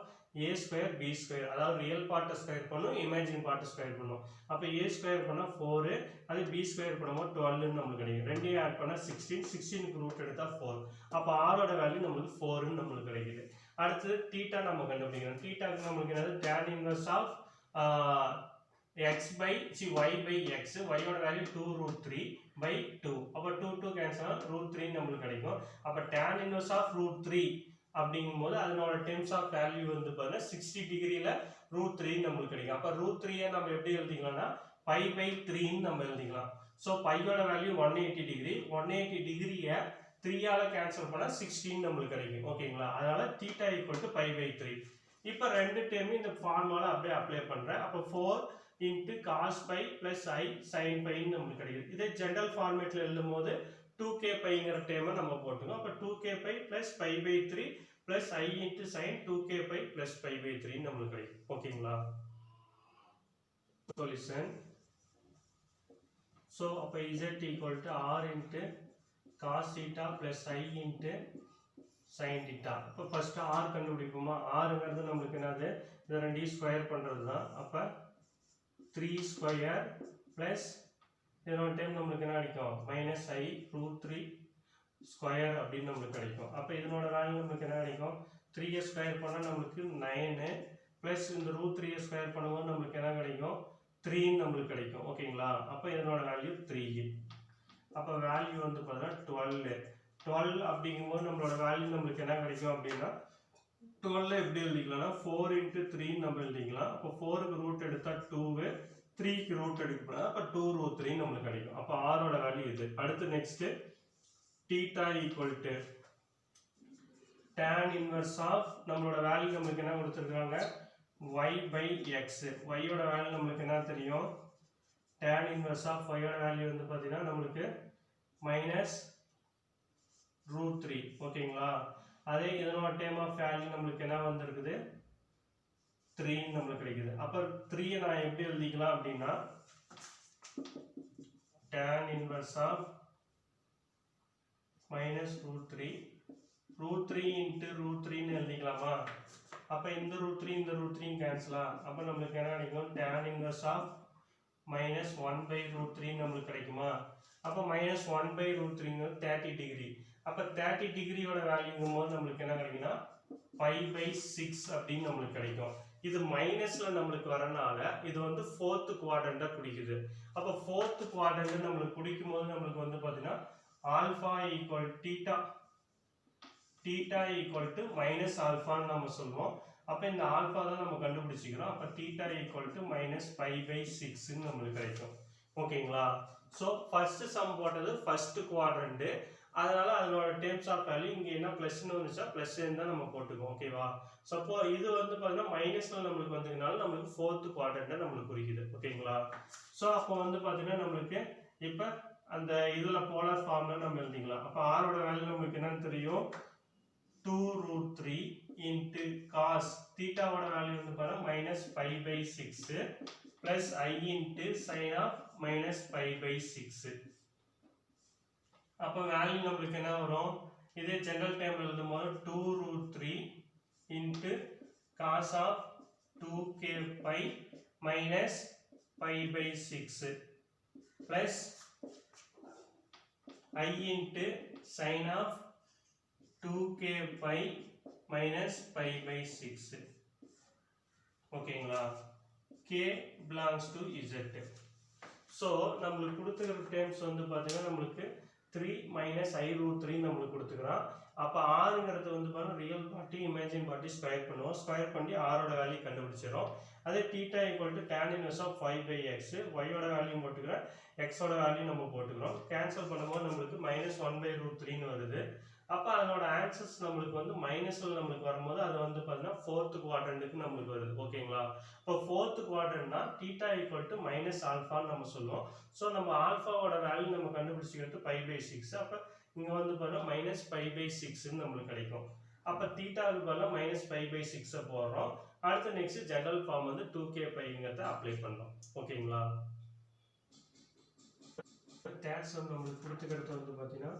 a square b square, அதாவது ரியல் பார்ட்டை ஸ்கொயர் பண்ணும், இமேஜின் பார்ட்டை ஸ்கொயர் பண்ணும். அப்போ a ஸ்கொயர் பண்ணால் 4, அது b ஸ்கொயர் பண்ணும்போது 12 நம்மளுக்கு கிடைக்கும். ரெண்டையும் ஆட் பண்ணால் 16, 16க்கு ரூட் எடுத்தால் 4. அப்போ ஆரோட வேல்யூ நம்மளுக்கு 4 நம்மளுக்கு கிடைக்குது. அடுத்து தீட்டா நம்ம கண்டுபிடிக்கணும். தீட்டாக்கு நம்மளுக்கு என்னது tan inverse of y by x, y ஓட வேல்யூ 2 root 3 by 2. அப்போ 2 கேன்சல் ஆனா root 3 நம்மளுக்கு கிடைக்கும். அப்போ tan இன்வர்ஸ் ஆஃப் root 3 அப்படிங்கும்போது அதனோட டெர்ம்ஸ் ஆஃப் வேல்யூ வந்து பார்த்தீங்கன்னா 60 டிகிரியில் root 3 நம்மளுக்கு கிடைக்கும். அப்போ root 3 நம்ம எப்படி எழுதிக்கலாம்னா pi by 3 நம்ம எழுதிக்கலாம். ஸோ பையோட வேல்யூ 180 டிகிரி, 180 டிகிரியை 3ஆல கேன்சல் பண்ணால் 16 நம்மளுக்கு கிடைக்கும். ஓகேங்களா, அதனால theta equal to pi by 3. இப்போ ரெண்டு டேர்ம் இந்த ஃபார்முலா அப்படியே அப்ளை பண்ணுறேன். அப்போ 4 into cos pi plus i sine பைன்னு நம்மளுக்கு கிடைக்குது. இதே ஜென்ரல் ஃபார்மேட்டில் எழுதும் போது 2k பைங்கிற டேர்மை நம்ம போட்டுக்கோம். அப்போ 2k pi plus pi by 3 plus I into sine 2k pi plus pi by 3 நம்மளுக்கு கிடைக்கும். ஓகேங்களா, சொல்யூஷன். ஸோ அப்போ z equal to r into cos theta plus I into sine theta. இப்போ ஃபர்ஸ்ட் r கண்டுபிடிப்போமா. rங்கிறது நம்மளுக்கு என்னது, இது ரெண்டையும் ஸ்கொயர் பண்ணுறது தான். அப்போ 3 ஸ்கொயர் பிளஸ் இதனோட டைம் நம்மளுக்கு என்ன கிடைக்கும், மைனஸ் ஐ ரூட் 3 ஸ்கொயர் அப்படின்னு நம்மளுக்கு கிடைக்கும். அப்போ இதனோட வேல்யூ நம்மளுக்கு என்ன கிடைக்கும், 3 ஸ்கொயர் பண்ணால் நம்மளுக்கு 9 ப்ளஸ் இந்த ரூட் 3 ஸ்கொயர் பண்ணும்போது நம்மளுக்கு என்ன கிடைக்கும், 3 நம்மளுக்கு கிடைக்கும். ஓகேங்களா, அப்போ இதனோட வேல்யூ 3. அப்போ வேல்யூ வந்து பார்த்தீங்கன்னா 12 அப்படிங்கும்போது நம்மளோட வேல்யூ நம்மளுக்கு என்ன கிடைக்கும் அப்படின்னா 12 எப்படி எழுதிக்கலாம்னா 4 இன்ட்டு 3 நம்ம எழுதிக்கலாம். அப்போ 4க்கு ரூட் எடுத்தால் 2, 3க்கு ரூட் எடுக்கப்படாது. அப்போ 2 root 3 நம்மளுக்கு கிடைக்கும். அப்போ ஆரோட வேல்யூ இது. அடுத்து next theta equal to tan inverse of நம்மளோட வேல்யூ நம்மளுக்கு என்ன கொடுத்துருக்காங்க, y by x. y ஓட வேல்யூ நம்மளுக்கு என்ன தெரியும், tan இன்வர்ஸ் ஆஃப் y ஓட வேல்யூ வந்து பார்த்தீங்கன்னா நம்மளுக்கு மைனஸ் ரூட் 3. ஓகேங்களா, அதே இதனோட டேர்ம் ஆஃப் வேல்யூ நம்மளுக்கு என்ன வந்திருக்குது, 3 நம்மளுக்கு கிடைக்குது. அப்போ 3 நான் எப்படி எழுதிக்கலாம் அப்படின்னா tan inverse of minus root 3 into root 3ன்னு எழுதிக்கலாமா. அப்போ இந்த ரூட் 3 இந்த ரூட் 3 கேன்சலா. அப்போ நம்மளுக்கு என்ன கிடைக்கும், tan inverse of minus 1 by root 3 நம்மளுக்கு கிடைக்குமா. அப்போ மைனஸ் 1 பை ரூட் 3 30 டிகிரி. அப்போ 30 டிகிரியோட வேல்யூங்கும் போது நம்மளுக்கு என்ன கிடைக்குன்னா 5 by 6 அப்படின்னு நம்மளுக்கு கிடைக்கும். இது மைனஸ்ல நம்மளுக்கு வரனால இது வந்து 4th குவாட்ரண்டா குறிக்குது. அப்போ 4th குவாட்ரண்ட் நம்மளுக்கு குறிக்கும் போது நம்மளுக்கு வந்து பார்த்தீங்கன்னா alpha equal theta equal to minus ஆல்ஃபான்னு நம்ம சொல்லுவோம். அப்போ இந்த ஆல்ஃபா தான் நம்ம கண்டுபிடிச்சிக்கிறோம். அப்போ theta equal to minus 5 by 6ன்னு நம்மளுக்கு கிடைக்கும். ஓகேங்களா, ஸோ ஃபர்ஸ்ட் சம் போட்டது ஃபர்ஸ்ட் குவாட்ரண்ட், அதனால அதனோட டேர்ம்ஸ் ஆஃப் வேல்யூ இங்கே என்ன ப்ளஸ்ன்னு வந்துச்சா ப்ளஸ் தான் நம்ம போட்டுக்கோம். ஓகேவா, சப்போ இது வந்து பார்த்தீங்கன்னா மைனஸ்ல நம்மளுக்கு வந்ததுனால நம்மளுக்கு 4th குவாட்ரண்ட்டை நம்மளுக்கு குறிக்குது. ஓகேங்களா, ஸோ அப்போ வந்து பார்த்தீங்கன்னா நம்மளுக்கு இப்போ அந்த இதில் போலார் ஃபார்ம்ல நம்ம எழுதிக்கலாம். அப்போ ஆரோட வேல்யூ நம்மளுக்கு என்னன்னு தெரியும், 2 root 3 இன்ட்டு காஸ் தீட்டாவோட வேல்யூ வந்து பார்த்தீங்கன்னா minus 5 by 6 plus I into sine of minus 5 by 6. அப்போ வேல்யூ நம்மளுக்கு என்ன வரும், இதே ஜெனரல் டைம்ல எழுதும்போது 2 root 3 into cos of 2k pi minus 5 by 6 plus I into sine of 2k pi minus 5 by 6. ஓகேங்களா, k belongs to z. So நம்மளுக்கு கொடுத்துக்கிற டேர்ம்ஸ் வந்து பார்த்தீங்கன்னா நம்மளுக்கு 3 minus I root 3 நம்மளுக்கு கொடுத்துக்கிறான். அப்போ ஆறுங்கிறது வந்து பாருங்க ரியல் பார்ட்டி இமேஜின் பார்ட்டி ஸ்கொயர் பண்ணுவோம். ஸ்கொயர் பண்ணி ஆரோட வேல்யூ கண்டுபிடிச்சிடும். அதே theta equal to tan inverse of 5 by x, ஒய்யோட வேல்யூ போட்டுக்கிறேன், எக்ஸோட வேல்யூ நம்ம போட்டுக்கிறோம். கேன்சல் பண்ணும்போது நம்மளுக்கு -1/√3ன்னு வருது. அப்போ அதனோட ஆன்சர்ஸ் நம்மளுக்கு வந்து மைனஸில் நம்மளுக்கு வரும்போது அது வந்து பார்த்தீங்கன்னா ஃபோர்த்து குவாட்ரண்ட்டுக்கு நம்மளுக்கு வருது. ஓகேங்களா? இப்போ ஃபோர்த்து குவாட்ரண்ட்னா தீட்டா ஈக்குவல் டு -ஆல்ஃபான்னு நம்ம சொல்லுவோம். ஸோ நம்ம ஆல்ஃபாவோட வேல்யூ நம்ம கண்டுபிடிச்சிக்கிறது π/6. அப்போ இங்கே வந்து பார்த்தீங்கன்னா -π/6ன்னு நம்மளுக்கு கிடைக்கும். அப்போ தீட்டாவுக்கு பதிலாக -π/6 போடுறோம். அடுத்து நெக்ஸ்ட் ஜெனரல் ஃபார்ம் வந்து 2kπங்கிறத அப்ளை பண்ணுறோம். ஓகேங்களா? தேர்ட் சம் நம்மளுக்கு கொடுத்துக்கிறது வந்து பார்த்தீங்கன்னா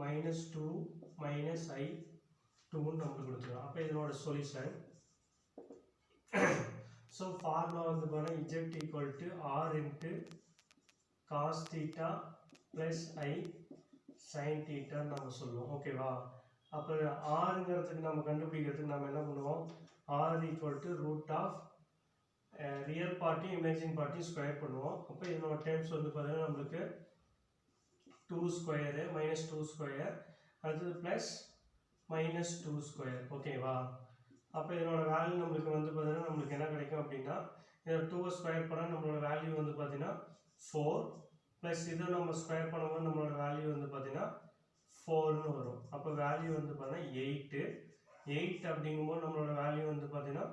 -2 -i2 நம்மளுக்கு கொடுத்துருவோம். அப்போ இதனோட சொல்யூஷன் ஸோ ஃபார்முலா வந்து பார்த்தீங்கன்னா z equal to r into cos theta plus i sine தீட்டான்னு நம்ம சொல்லுவோம். ஓகேவா? அப்போ ஆறுங்கிறதுக்கு நம்ம கண்டுபிடிக்கிறதுக்கு நம்ம என்ன பண்ணுவோம், r equal to root of real பார்ட்டியும் இமேஜின் பார்ட்டியும் ஸ்கொயர் பண்ணுவோம். அப்போ இதனோட டேர்ம்ஸ் வந்து பார்த்தீங்கன்னா நம்மளுக்கு 2 ஸ்கொயரு -2 ஸ்கொயர் அடுத்தது ப்ளஸ் -2 ஸ்கொயர். ஓகேவா? அப்போ இதனோட வேல்யூ நம்மளுக்கு வந்து பார்த்தீங்கன்னா நம்மளுக்கு என்ன கிடைக்கும் அப்படின்னா, இதை 2 ஸ்கொயர் பண்ணால் நம்மளோட வேல்யூ வந்து பார்த்தீங்கன்னா 4 ப்ளஸ் இதை நம்ம ஸ்கொயர் பண்ணும்போது நம்மளோட வேல்யூ வந்து பார்த்தீங்கன்னா 4ன்னு வரும். அப்போ வேல்யூ வந்து பார்த்தீங்கன்னா 8 அப்படிங்கும்போது நம்மளோட வேல்யூ வந்து பார்த்தீங்கன்னா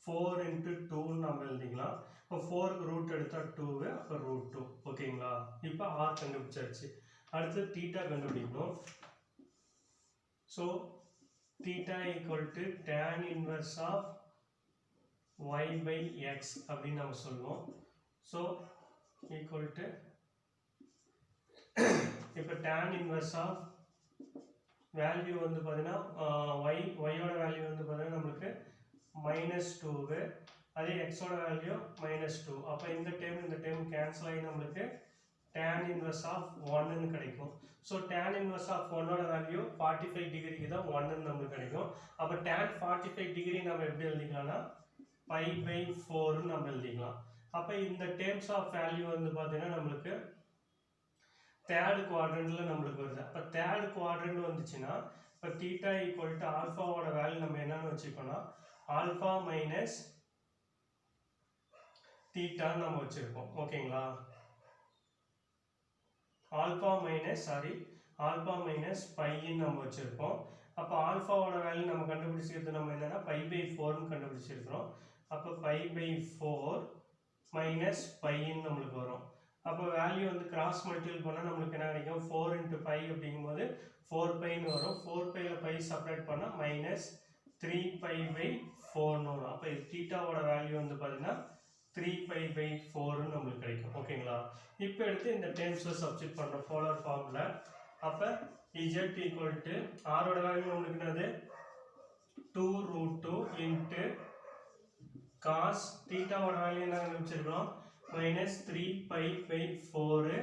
4 × 2ன்னு நம்ம எழுதிக்கலாம். இப்போ 4க்கு ரூட் எடுத்தால் 2, அப்போ √2. ஓகேங்களா? இப்போ ஆர் கண்டுபிடிச்சாச்சு. அடுத்து தீட்டா கண்டுபிடிக்கணும். So theta equal to tan inverse of y/x அப்படின்னு நம்ம சொல்லுவோம். ஸோ ஈக்குவல் டு இப்போ tan இன்வர்ஸ் ஆஃப் வேல்யூ வந்து பார்த்தீங்கன்னா ஒய்யோட வேல்யூ வந்து பார்த்தீங்கன்னா நம்மளுக்கு -2, அதே எக்ஸோட வேல்யூ -2. அப்போ இந்த டைம் கேன்சல் ஆகி நம்மளுக்கு tan இன்வர்ஸ் ஆஃப் 1ன்னு கிடைக்கும். ஸோ tan இன்வர்ஸ் ஆஃப் 1ஓட வேல்யூ 45 டிகிரிக்கு தான் 1ன்னு நம்மளுக்கு கிடைக்கும். அப்போ tan 45 டிகிரி நம்ம எப்படி எழுதிக்கலாம்னா π/4ன்னு நம்ம எழுதிக்கலாம். அப்போ இந்த டேர்ம்ஸ் ஆஃப் வேல்யூ வந்து பார்த்தீங்கன்னா நம்மளுக்கு தேர்ட் குவாட்ரண்ட்டில் நம்மளுக்கு வருது. அப்போ தேர்ட் குவாட்ரண்ட் வந்துச்சுன்னா இப்போ தீட்டா ஈக்குவல் டு ஆல்ஃபாவோட வேல்யூ நம்ம என்னன்னு வச்சுக்கோன்னா ஆல்ஃபா மைனஸ் தீட்டான்னு நம்ம வச்சுருக்கோம். ஓகேங்களா? ஆல்ஃபா மைனஸ் பைன்னு நம்ம வச்சுருக்கோம். அப்போ ஆல்ஃபாவோட வேல்யூ நம்ம கண்டுபிடிச்சிக்கிறது நம்ம என்னென்னா π/4ன்னு கண்டுபிடிச்சிருக்கிறோம். அப்போ π/4 மைனஸ் பைன்னு நம்மளுக்கு வரும். அப்போ வேல்யூ வந்து கிராஸ் மல்டிபிள் பண்ணால் நம்மளுக்கு என்ன கிடைக்கும், 4 × π அப்படிங்கும்போது 4πன்னு வரும். 4πல π செப்பரேட் பண்ணால் -3π/4ன்னு வரும். அப்போ இது தீட்டாவோட வேல்யூ வந்து பார்த்தீங்கன்னா 3π/4ன்னு நம்மளுக்கு கிடைக்கும். ஓகேங்களா? இப்போ எடுத்து இந்த டேர்ம்ஸை சப்ஸ்டிட் பண்ணுறோம் போலார் ஃபார்மில். அப்போ z ஈக்குவல் டு ஆரோட வேல்யூ நம்மளுக்கு என்னது 2√2 இன்ட்டு காஸ் தீட்டாவோட வேல்யூ என்ன கண்டுபிடிச்சிருக்கிறோம் -3π/4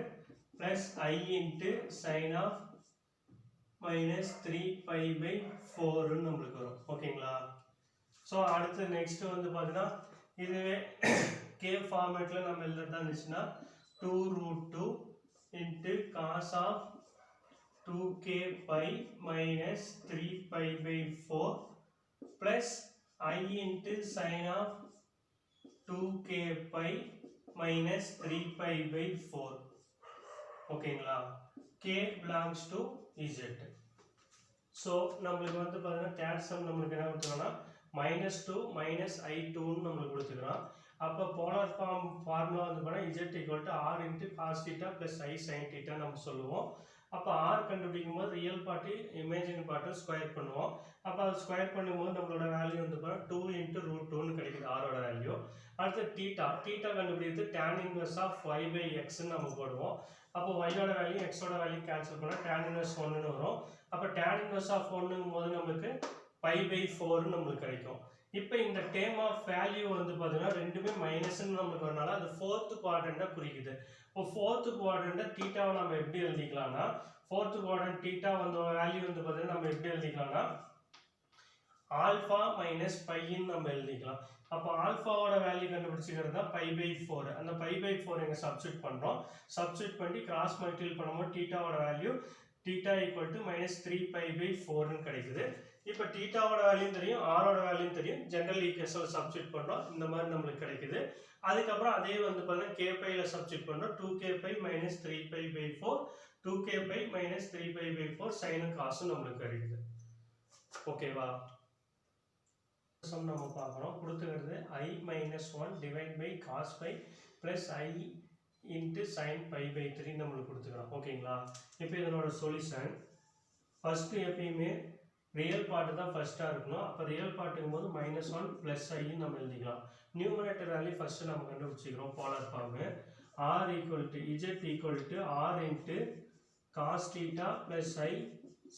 plus i into sine of -3π/4ன்னு நம்மளுக்கு வரும். ஓகேங்களா? ஸோ அடுத்து நெக்ஸ்ட் வந்து பார்த்தீங்கன்னா இதுவே கே ஃபார்மேட்டில் நம்ம எழுதுறதா இருந்துச்சுன்னா 2√2 into cos of 2kπ -3π/4 plus i into sine of 2kπ -3π/4. ஓகேங்களா? k belongs to z. So நம்மளுக்கு வந்து பார்த்தீங்கன்னா தேர்ட் சம் நம்மளுக்கு என்ன கொடுத்துருக்கோம்னா -2 -i2ன்னு நம்மளுக்கு கொடுத்துக்கிறோம். அப்போ போலார் ஃபார்முலா வந்து பார்த்தீங்கன்னா z equal to r into cos theta plus i sine theta நம்ம சொல்லுவோம். அப்போ r கண்டுபிடிக்கும் போது ரியல் பார்ட்டி இமேஜின் பார்ட்டும் ஸ்கொயர் பண்ணுவோம். அப்போ அது ஸ்கொயர் பண்ணும்போது நம்மளோட வேல்யூ வந்து பார்த்தீங்கன்னா 2 × √2ன்னு கிடைக்குது ஆரோட வேல்யூ. அடுத்து தீட்டா கண்டுபிடிக்கிறது tan இன்வர்ஸ் ஆஃப் y/xன்னு நம்ம போடுவோம். அப்போ y-ஓட வேல்யூ x-ஓட வேல்யூ கேன்சல் பண்ணால் tan இன்வர்ஸ் 1ன்னு வரும். அப்போ tan இன்வர்ஸ் ஆஃப் 1ங்கும் போது நம்மளுக்கு π/4ன்னு நம்மளுக்கு கிடைக்கும். இப்போ இந்த டேர்ம் ஆஃப் வேல்யூ வந்து பார்த்தீங்கன்னா ரெண்டுமே மைனஸ்ன்னு நம்மளுக்கு வரனால அது ஃபோர்த் குவாட்ரண்ட்டை குறிக்குது. இப்போ ஃபோர்த் குவாட்ரண்ட்டை தீட்டாவை நம்ம எப்படி எழுதிக்கலாம்னா ஃபோர்த் குவாட்ரண்ட் தீட்டா வந்து வேல்யூ வந்து பார்த்தீங்கன்னா நம்ம எப்படி எழுதிக்கலாம்னா ஆல்ஃபா மைனஸ் பைன்னு நம்ம எழுதிக்கலாம். அப்போ ஆல்ஃபாவோட வேல்யூ கண்டுபிடிச்சிக்கிறது தான் π/4. அந்த π/4 இங்கே சப்ஸ்டிட் பண்ணுறோம். சப்ஸ்டிட் பண்ணி கிராஸ் மல்டிபிள் பண்ணும்போது தீட்டாவோட வேல்யூ தீட்டா ஈக்குவல் டு -3π/4ன்னு கிடைக்குது. இப்போ தீட்டாவோட வேல்யூம் தெரியும், ஆரோட வேல்யூம் தெரியும். ஜெனரல் ஈக்குவேஷன்ல சப்ஸ்டிட் பண்றோம். இந்த மாதிரி நம்மளுக்கு கிடைக்குது. அதுக்கப்புறம் அதே வந்து பார்த்தீங்கன்னா k பைல சப்ஸ்டிட் பண்றோம். 2k pi minus 3 pi by 4 2k pi minus 3 pi by 4 sin cos நம்மளுக்கு கிடைக்குது. ஓகேவா? சம் நம்ம பார்க்குறோம். கொடுத்துக்கிறது I minus 1 divide by cos pi plus I into sin pi by 3 நம்மளுக்கு கொடுத்துக்கிறோம். ஓகேங்களா? இப்போ இதனோட சொல்யூஷன் ஃபர்ஸ்ட் எப்பயுமே ரியல் பார்ட் தான் ஃபர்ஸ்டா இருக்கணும். அப்போ ரியல் பார்ட்டுங்கும் போது -1 plus I நம்ம எழுதிக்கலாம். நியூமரேட்டர் வேல்யூ ஃபர்ஸ்ட் நம்ம கண்டுபிடிச்சிக்கிறோம். Polar form r equal to z equal to r into cos theta plus I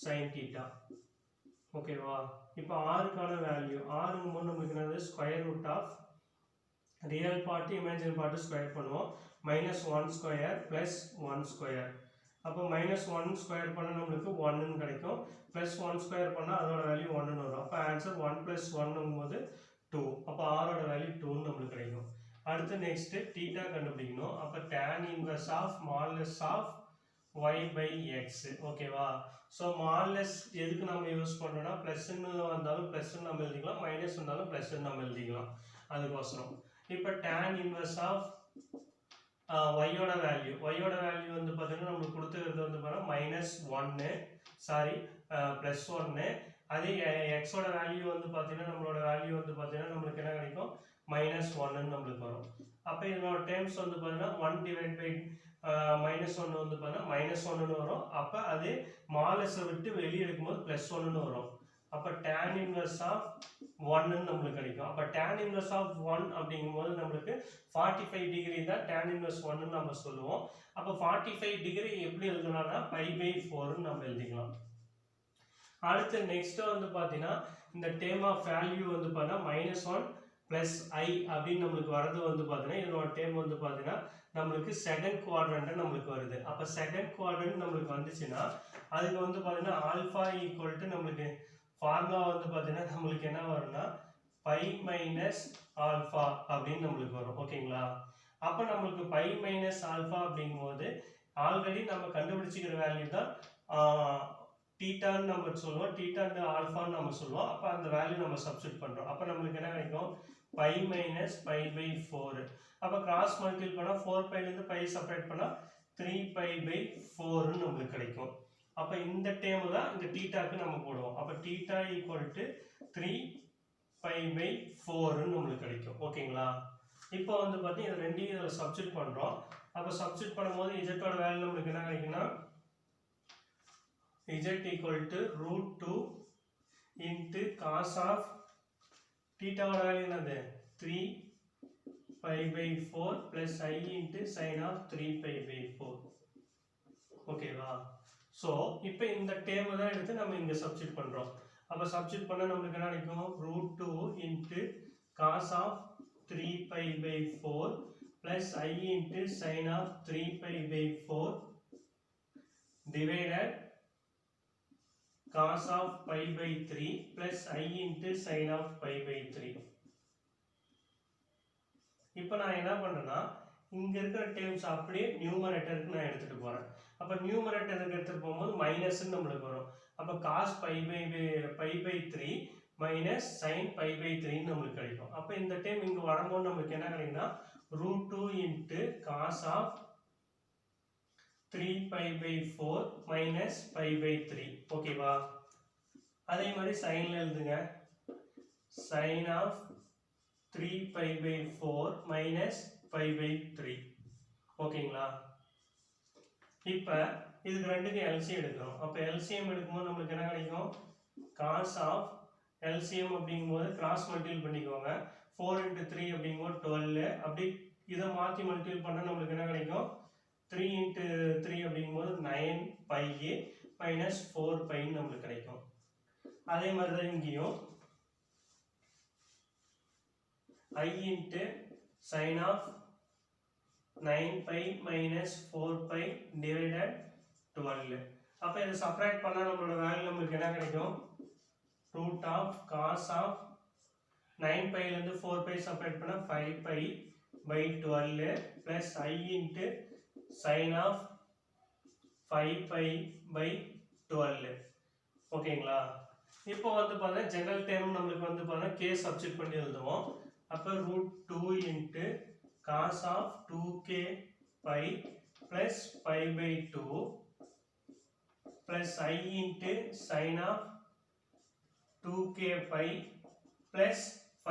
sin theta. ஓகேவா? இப்போ r க்கான வேல்யூ rங்கும் போது நமக்கு என்னது square root of real part imaginary part square பண்ணுவோம். -1 ஸ்கொயர் plus 1 ஸ்கொயர். அப்போ -1 ஸ்கொயர் பண்ணா நமக்கு 1 ன்னு கிடைக்கும். +1 ஸ்கொயர் பண்ணா அதோட வேல்யூ 1 ன்னு வரும். அப்போ ஆன்சர் 1 + 1 ங்கும்போது 2. அப்போ r ஓட வேல்யூ 2 ன்னு நமக்கு கிடைக்கும். அடுத்து நெக்ஸ்ட் தீட்டா கண்டுபிடிக்கணும். அப்போ tan inverse of modulus of y by x. ஓகேவா? ஸோ மாடுலஸ் எதுக்கு நம்ம யூஸ் பண்ணுறோம்னா ப்ளஸ்ன்னு வந்தாலும் ப்ளஸ்ன்னு நம்ம எழுதிக்கலாம், மைனஸ் வந்தாலும் ப்ளஸ்ன்னு நம்ம எழுதிக்கலாம். அதுக்கோசரம் இப்போ tan இன்வர்ஸ் ஆஃப் ஒய்யோட வேல்யூ வந்து பார்த்தீங்கன்னா நம்மளுக்கு கொடுத்துக்கிறது வந்து பார்த்தீங்கன்னா -1 சாரி +1. அதே எக்ஸோட வேல்யூ வந்து பார்த்தீங்கன்னா நம்மளோட வேல்யூ வந்து பார்த்தீங்கன்னா நம்மளுக்கு என்ன கிடைக்கும் -1ன்னு நம்மளுக்கு வரும். அப்போ இதனோட டேர்ம்ஸ் வந்து பார்த்தீங்கன்னா 1 டிவைட் பை -1 வந்து பார்த்தீங்கன்னா -1ன்னு வரும். அப்போ அது மாலஸை விட்டு வெளியே எடுக்கும்போது +1ன்னு வரும். அப்போ tan இன்வர்ஸ் ஆஃப் 1ன்னு நம்மளுக்கு கிடைக்கும். அப்போ tan இன்வர்ஸ் ஆஃப் 1 அப்படிங்கும்போது நம்மளுக்கு 45 டிகிரி தான் tan இன்வர்ஸ் 1ன்னு நம்ம சொல்லுவோம். அப்போ 45 டிகிரி எப்படி எழுதலாம்னா π/4ன்னு நம்ம எழுதிக்கலாம். அடுத்து நெக்ஸ்ட் வந்து பார்த்தீங்கன்னா இந்த டேர்ம் ஆஃப் வேல்யூ வந்து பார்த்தீங்கன்னா -1 plus I அப்படின்னு நம்மளுக்கு வரது வந்து பார்த்தீங்கன்னா இதனோட டேர்ம் வந்து பார்த்தீங்கன்னா நம்மளுக்கு செகண்ட் குவாட்ரண்ட் நம்மளுக்கு வருது. அப்போ செகண்ட் குவாட்ரண்ட் நம்மளுக்கு வந்துச்சுன்னா அதுக்கு வந்து பார்த்தீங்கன்னா ஆல்ஃபா ஈக்குவல் டு நம்மளுக்கு ஃபார்முலா வந்து பார்த்தீங்கன்னா நம்மளுக்கு என்ன வரும்னா π மைனஸ் ஆல்ஃபா அப்படின்னு நம்மளுக்கு வரும். ஓகேங்களா? அப்போ நம்மளுக்கு π மைனஸ் ஆல்ஃபா அப்படிங்கும்போது ஆல்ரெடி நம்ம கண்டுபிடிச்சிக்கிற வேல்யூ தான் தீட்டான்னு நம்ம சொல்லுவோம், தீட்டா அண்ட் ஆல்ஃபான்னு நம்ம சொல்லுவோம். அப்போ அந்த வேல்யூ நம்ம சப்ஸ்டிட் பண்ணுறோம். அப்போ நம்மளுக்கு என்ன கிடைக்கும் π மைனஸ் π/4. அப்போ கிராஸ் மல்டிபிள் பண்ணால் 4πலேருந்து π செப்பரேட் பண்ணால் 3π/4ன்னு நம்மளுக்கு கிடைக்கும். அப்போ இந்த டேர்ம் தான் இந்த தீட்டாக்கு நம்ம போடுவோம். அப்போ தீட்டா ஈக்குவல் டு 3π/4ன்னு நம்மளுக்கு கிடைக்கும். ஓகேங்களா? இப்போ வந்து பார்த்தீங்கன்னா இது ரெண்டையும் இதில் சப்ஸ்டிட் பண்ணுறோம். அப்போ சப்ஸ்டிட் பண்ணும்போது இஜெட்டோட வேல்யூ நம்மளுக்கு என்ன கிடைக்குன்னா z equal to √2 into cos of theta value என்னது 3π/4 plus I into sin of 3π/4. ஓகேவா? ஸோ இப்போ இந்த டேர்ம் தான் எடுத்து நம்ம இங்கே சப்ஸ்டிட் பண்ணுறோம். அப்போ சப்ஸ்டிட் பண்ணால் நம்மளுக்கு என்ன கிடைக்கும் √2 into cos of 3π/4 plus I into sin of 3π/4 divided cos of π/3 plus I into sin of π/3. இப்போ நான் என்ன பண்றேன்னா இங்க இருக்கிற டேர்ம்ஸ் அப்படியே நியூமரேட்டருக்கு நான் எடுத்துட்டு போறேன். அப்ப நியூமரேட்டருக்கு எடுத்துட்டு போகும்போது மைனஸ்ன்னு நம்மளுக்கு வரும். அப்ப cos π/3 மைனஸ் sin π/3ன்னு நம்மளுக்கு கிடைக்கும். அப்ப இந்த டேர்ம் இங்க வரும்போது நமக்கு என்ன கிடைக்கும்னா √2 into cos of 3π/4 minus π/3. ஓகேவா? அதே மாதிரி சைன்ல எழுதுங்க sin of 3π/4 minus π/3. ஓகேங்களா? இப்ப இதுக்கு ரெண்டுக்கு LCM எடுக்கிறோம். அப்ப LCM எடுக்கும்போது நமக்கு என்ன கிடைக்கும் cos of LCM அப்படிங்கும்போது கிராஸ் மல்டிபிள் பண்ணிக்கோங்க. 4 into 3 அப்படிங்கும்போது 12. அப்படி இதை மாற்றி மல்டிபிள் பண்ணால் நம்மளுக்கு என்ன கிடைக்கும் 3 into 3 அப்படிங்கும்போது 9π minus 4π நம்மளுக்கு கிடைக்கும். அதே மாதிரி தான் இங்கேயும் I into sin of 9π minus 4π divided 12. அப்போ இதை செப்பரேட் பண்ணால் நம்மளோட வேல்யூ நம்மளுக்கு என்ன கிடைக்கும் root of cos of 9πலேருந்து 4π செப்பரேட் பண்ணால் 5π/12 plus I into sin of 5π/12. ஓகேங்களா? இப்போ வந்து பார்த்தீங்கன்னா ஜெனரல் டேர்ம் நம்மளுக்கு வந்து பார்த்தீங்கன்னா k சப்ஸ்டிட் பண்ணி எழுதுவோம். அப்போ √2 into cos of 2k pi plus pi pi 2 plus I into sin of 2k pi plus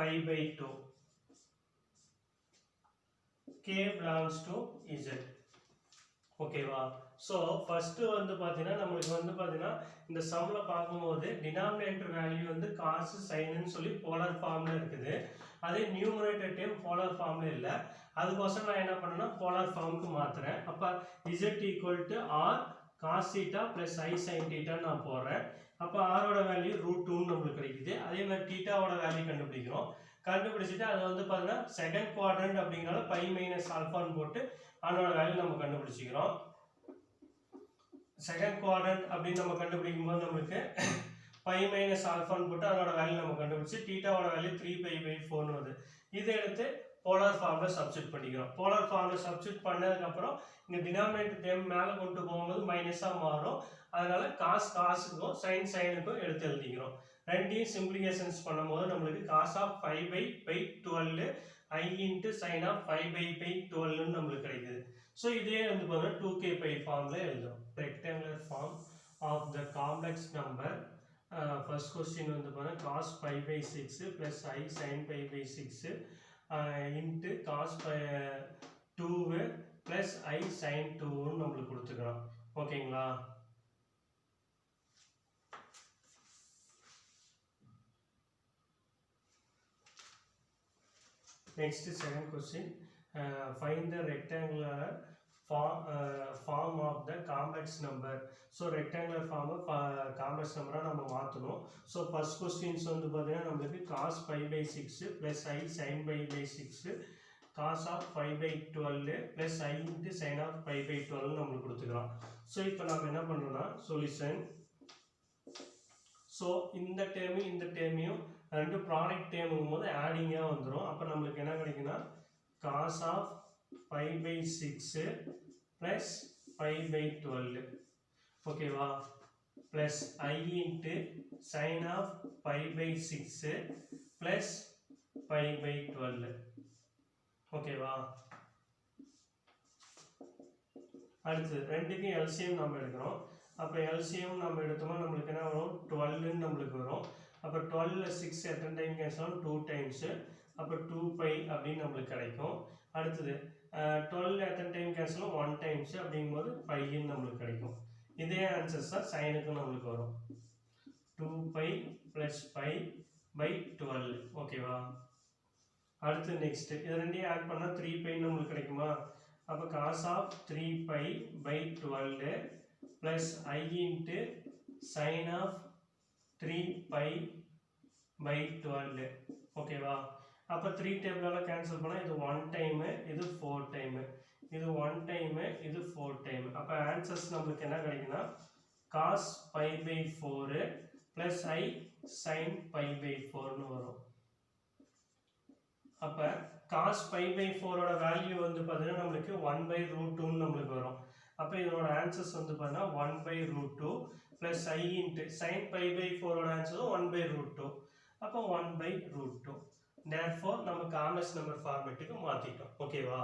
5 by 2. k belongs to z. ஓகேவா? ஸோ ஃபஸ்ட்டு வந்து பார்த்தீங்கன்னா நம்மளுக்கு வந்து பார்த்தீங்கன்னா இந்த சம்மில் பார்க்கும்போது டினாமினேட்டர் வேல்யூ வந்து காசு சைனுன்னு சொல்லி போலார் ஃபார்மில் இருக்குது. அதே நியூமரேட்டர் டைம் போலார் ஃபார்மில் இல்லை. அதுக்கோசரம் நான் என்ன பண்ணேன்னா போலார் ஃபார்முக்கு மாற்றுறேன். அப்போ z equal to r cos theta plus i sine தீட்டான்னு நான் போடுறேன். அப்போ ஆரோட வேல்யூ √2 நம்மளுக்கு கிடைக்குது. அதே மாதிரி தீட்டாவோட வேல்யூ கண்டுபிடிக்கிறோம். கண்டுபிடிச்சிட்டு அதை வந்து பார்த்தீங்கன்னா செகண்ட் குவாட்ரண்ட் அப்படிங்கிறனால பை மைனஸ் ஆல்ஃபான்னு போட்டு அதனோட வேல்யூ நம்ம கண்டுபிடிச்சிக்கிறோம். செகண்ட் குவாட்ரண்ட் அப்படின்னு நம்ம கண்டுபிடிக்கும் போது நம்மளுக்கு பை மைனஸ் ஆல்ஃபான்னு போட்டு அதனோட வேல்யூ நம்ம கண்டுபிடிச்சி தீட்டாவோட வேல்யூ 3π/4 வருது. இதை எடுத்து போலார் ஃபார்மில் சப்ஸ்டிட் பண்ணிக்கிறோம். போலார் ஃபார்மில் சப்ஸ்டிட் பண்ணதுக்கப்புறம் இங்கே டினாமினேட்டர் டேம் மேலே கொண்டு போகும்போது மைனஸாக மாறும். அதனால காசுக்கும் சைனுக்கும் எடுத்து எழுதிக்கிறோம். ரெண்டையும் சிம்பிளிகேஷன்ஸ் பண்ணும்போது நம்மளுக்கு cos of 5/12 I into sine of 5/12 நம்மளுக்கு கிடைக்குது. ஸோ இதே வந்து பார்த்தீங்கன்னா 2k பை ஃபார்மில் எழுதுறோம். Rectangular form of the complex number. First question வந்து பார்த்தீங்கன்னா cos 5/6 plus I sine 5/6 into cos 2 plus I sine 2ன்னு நம்மளுக்கு கொடுத்துக்கிறோம். ஓகேங்களா? Next second question, find the rectangular form of the complex number. So rectangular form complex number நம்ம மாற்றணும். So first questions வந்து பார்த்தீங்கன்னா நம்மளுக்கு cos 5/6 plus I sin 5/6 cos of 5/12 plus I into sin of 5/12 நம்மளுக்கு கொடுத்துக்கிறோம். ஸோ இப்போ நம்ம என்ன பண்ணுறோம்னா சொல்யூஷன். ஸோ இந்த டேர்மையும் ரெண்டு ப்ராடக்ட் டேர்முங்கும் போது ஆடிங்காக வந்துடும். அப்போ நம்மளுக்கு என்ன கிடைக்குன்னா காஸ் ஆஃப் 5/6 ப்ளஸ் 5/12 ஓகேவா, plus I into sine of 5/6 plus 5/12 ஓகேவா. அடுத்து ரெண்டுக்கும் எல்சிஎம் நம்ம எடுக்கிறோம். அப்போ எல்சிஎம் நம்ம எடுத்தோம்னா நம்மளுக்கு என்ன வரும் 12ன்னு நம்மளுக்கு வரும். அப்போ 12ல் 6 எத்தனை டைம் கேன்சல் ஆகும் 2 டைம்ஸு. அப்போ 2π அப்படின்னு நம்மளுக்கு கிடைக்கும். அடுத்தது 12 எத்தனை டைம் கேன்சல் ஆகும் 1 டைம்ஸு அப்படிங்கும்போது πன்னு நம்மளுக்கு கிடைக்கும். இதே ஆன்சர்ஸ் தான் சைனுக்கும் நம்மளுக்கு வரும் 2π + π/12 ஓகேவா. அடுத்து நெக்ஸ்ட் இது ரெண்டையும் ஆட் பண்ணால் 3π நம்மளுக்கு கிடைக்குமா. அப்போ cos of 3π/12 plus I into sine of 3π/12 ஓகேவா. அப்போ 3 டேபிளால் கேன்சல் பண்ணால் இது 1 டைமு, இது 4 டைமு, இது 1 டைமு, இது 4 டைமு. அப்போ ஆன்சர்ஸ் நம்மளுக்கு என்ன கிடைக்குன்னா cos π/4 ப்ளஸ் I sin π/4ன்னு வரும். அப்போ cos π/4ஓட வேல்யூ வந்து பார்த்தீங்கன்னா நம்மளுக்கு 1/√2ன்னு நம்மளுக்கு வரும். அப்போ இதனோட ஆன்சர்ஸ் வந்து பார்த்தீங்கன்னா 1/√2 ப்ளஸ் I இன்ட்டு sin π/4ஓட ஆன்சரும் 1/√2. அப்போ 1/√2. therefore நம்ம காம்ப்ளெக்ஸ் நம்பர் ஃபார்மேட்டுக்கு மாற்றிட்டோம். ஓகேவா.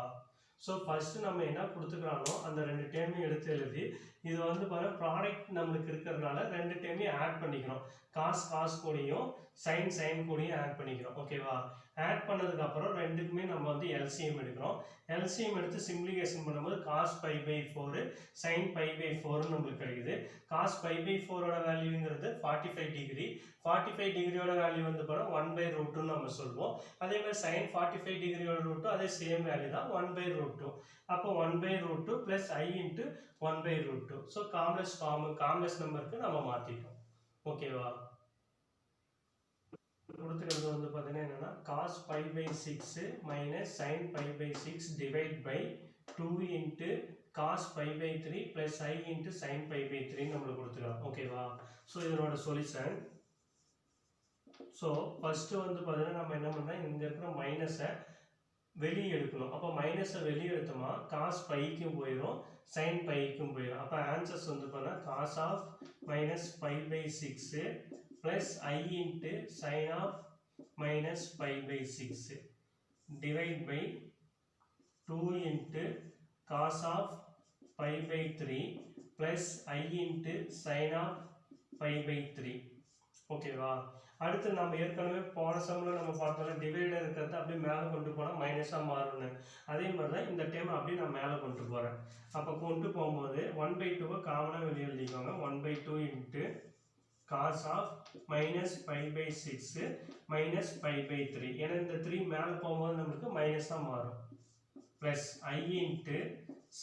ஸோ ஃபஸ்ட்டு நம்ம என்ன கொடுத்துக்கிறானோ அந்த ரெண்டு டேர்மையும் எடுத்து எழுதி இது வந்து பாருங்கள் ப்ராடக்ட் நம்மளுக்கு இருக்கிறதுனால ரெண்டு டேர்மையும் ஆட் பண்ணிக்கிறோம். காஸ் கூடயும் சைன் கூடயும் ஆட் பண்ணிக்கிறோம். ஓகேவா. ஆட் பண்ணதுக்கப்புறம் ரெண்டுக்குமே நம்ம வந்து எல்சிஎம் எடுக்கிறோம். எல்சிஎம் எடுத்து சிம்பிளிகேஷன் பண்ணும்போது cos π/4 sin π/4 நம்மளுக்கு கிடைக்குது. cos π/4ஓட வேல்யூங்கிறது 45 degree. 45 டிகிரியோட வேல்யூ வந்து பாருங்கள் 1/√2 நம்ம சொல்லுவோம். அதே மாதிரி sin 45 டிகிரியோட ரூட்டு அதே சேம் வேல்யூ தான் 1/√2. அப்போ 1/√2 plus I into 1/√2. So complex நம்பருக்கு நம்ம மாற்றிட்டோம். ஓகேவா. கொடுத்துக்கிறது வந்து பார்த்தீங்கன்னா என்னென்னா cos π/6 minus sin π/6 divide by 2 into cos π/3 plus I into sin π/3 நம்மளுக்கு கொடுத்துக்கலாம். ஓகேவா. ஸோ இதனோட சொல்யூஷன். ஸோ ஃபஸ்ட்டு வந்து பார்த்தீங்கன்னா நம்ம என்ன பண்ணுறோம் இங்கே இருக்கிற மைனஸை வெளியே எடுக்கணும். அப்போ மைனஸை வெளியே எடுத்தோமா cos πக்கும் போயிடும் sin πக்கும் போயிடும். அப்போ ஆன்சர்ஸ் வந்து பார்த்தீங்கன்னா cos of -π/6 plus I into sin of minus pi by 6 divide by 2 into cos of pi by 3 plus I into sin of pi by 3 ஓகேவா. அடுத்து நம்ம ஏற்கனவே போன சம்ல நம்ம பார்த்தோம்ல டிவைடர் இருக்கிறது அப்படியே மேலே கொண்டு போனால் மைனஸாக மாறும்னு, அதே மாதிரி தான் இந்த டைம் அப்படியே நான் மேலே கொண்டு போகிறேன். அப்போ கொண்டு போகும்போது 1/2 காமனாக வெளியே எழுதிக்கோங்க. 1/2 into cos of minus pi pi 6 minus pi by 3, ஏன்னா இந்த 3 மேலே போகும்போது நம்மளுக்கு மைனஸாக மாறும். Plus i into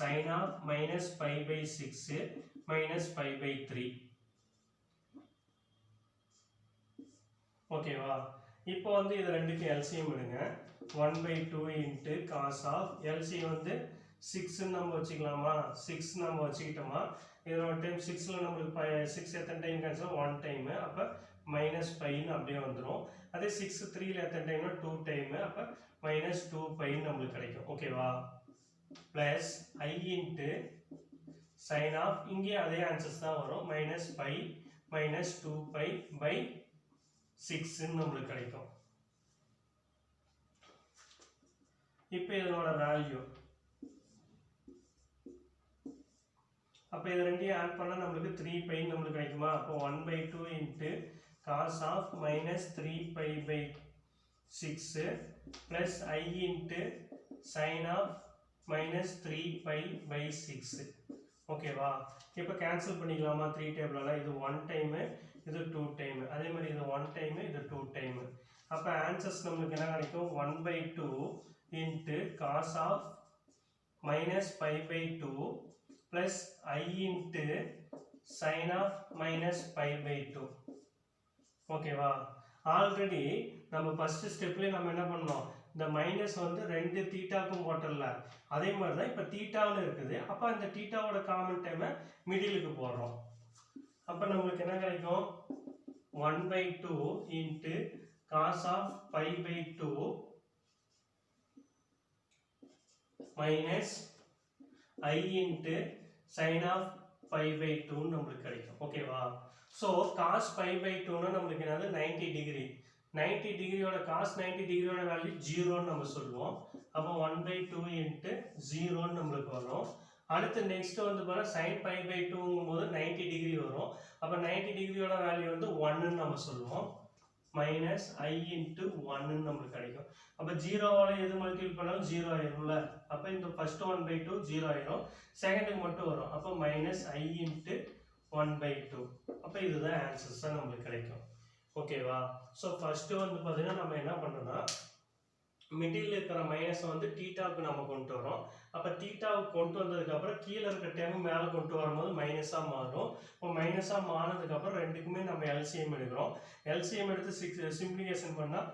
sine of minus pi pi 6 minus pi by 3. ஓகேவா. இப்போ வந்து இது ரெண்டுக்கும் எல்சிஎம் எடுங்க. 1/2 இன்ட்டு காஸ் ஆஃப் எல்சிஎம் வந்து 6 நம்ம வச்சுக்கலாமா, 6 நம்ம வச்சுக்கிட்டோமா, இதோட டைம் 6ல் நம்மளுக்கு 6 எத்தனை டைம் கேன்சல் 1 டைமு, அப்போ மைனஸ் பைன்னு அப்படியே வந்துடும். அதே 6 3ல் எத்தனை டைம்னா 2 டைமு, அப்போ மைனஸ் 2 பைன்னு நம்மளுக்கு கிடைக்கும். ஓகேவா. Plus i into sine of, இங்கே அதே ஆன்சர்ஸ் தான் வரும், minus pi minus 2 pi pi 6 நம்மளுக்கு கிடைக்கும். இப்போ இதனோட வேல்யூ, அப்போ இது ரெண்டையும் ஆட் பண்ணால் நம்மளுக்கு 3 பை நம்மளுக்கு கிடைக்குமா. அப்போ 1/2 into cos of minus 3 pi pi 6 plus i into sine of minus 3 pi pi 6. ஓகேவா. இப்போ கேன்சல் பண்ணிக்கலாமா 3 டேபிளால், இது 1 டைமு இது 2 டைமு, அதே மாதிரி இது 1 டைமு இது 2 டைமு. அப்போ ஆன்சர்ஸ் நம்மளுக்கு என்ன கிடைக்கும், 1/2 into cos of minus pi pi 2 plus i into sine of minus pi pi 2. ஓகேவா. ஆல்ரெடி நம்ம ஃபஸ்ட்டு ஸ்டெப்லேயே நம்ம என்ன பண்ணோம், இந்த மைனஸ் வந்து 2 தீட்டாக்கும் போட்டல, அதே மாதிரி தான் இப்போ தீட்டாவில் இருக்குது. அப்போ அந்த தீட்டாவோட காமன் டைமை மிடிலுக்கு போடுறோம். அப்போ நம்மளுக்கு என்ன கிடைக்கும், 1/2 into cos of pi pi 2 minus i into sine of pi pi 2 நம்மளுக்கு கிடைக்கும். ஓகேவா. ஸோ காஸ் பை பை 2னா நம்மளுக்கு என்னது 90 டிகிரி, 90 டிகிரியோட காஸ் 90 டிகிரியோட வேல்யூ 0ன்னு நம்ம சொல்லுவோம். அப்போ 1/2 இன்ட்டு 0ன்னு நம்மளுக்கு வரும். அடுத்து நெக்ஸ்ட் வந்து பாருங்க sin பை பை 2ங்கும் போது 90 டிகிரி வரும். அப்போ 90 டிகிரியோட வேல்யூ வந்து 1ன்னு நம்ம சொல்லுவோம். மைனஸ் ஐ இன்ட்டு 1ன்னு நம்மளுக்கு கிடைக்கும். அப்போ 0வால் எது மல்டிபிள் பண்ணாலும் 0 ஆயிரும்ல. அப்போ இந்த ஃபர்ஸ்ட் 1/2 0 ஆயிரும், செகண்டுக்கு மட்டும் வரும். அப்போ மைனஸ் ஐ இன்ட்டு 1/2. அப்போ இதுதான் ஆன்சர்ஸாக நம்மளுக்கு கிடைக்கும். ஓகேவா. ஸோ ஃபர்ஸ்ட்டு வந்து பார்த்தீங்கன்னா நம்ம என்ன பண்ணுறோம்னா மிடில் இருக்கிற மைனஸை வந்து தீட்டாவுக்கு நம்ம கொண்டு வரோம். அப்போ தீட்டாவுக்கு கொண்டு வந்ததுக்கப்புறம் கீழே இருக்க டைம் மேலே கொண்டு வரும்போது மைனஸாக மாறும். இப்போ மைனஸாக மாறினதுக்கப்புறம் ரெண்டுக்குமே நம்ம எல்சிஎம் எடுக்கிறோம். எல்சிஎம் எடுத்து சிம்பிளிஃபிகேஷன் பண்ணால்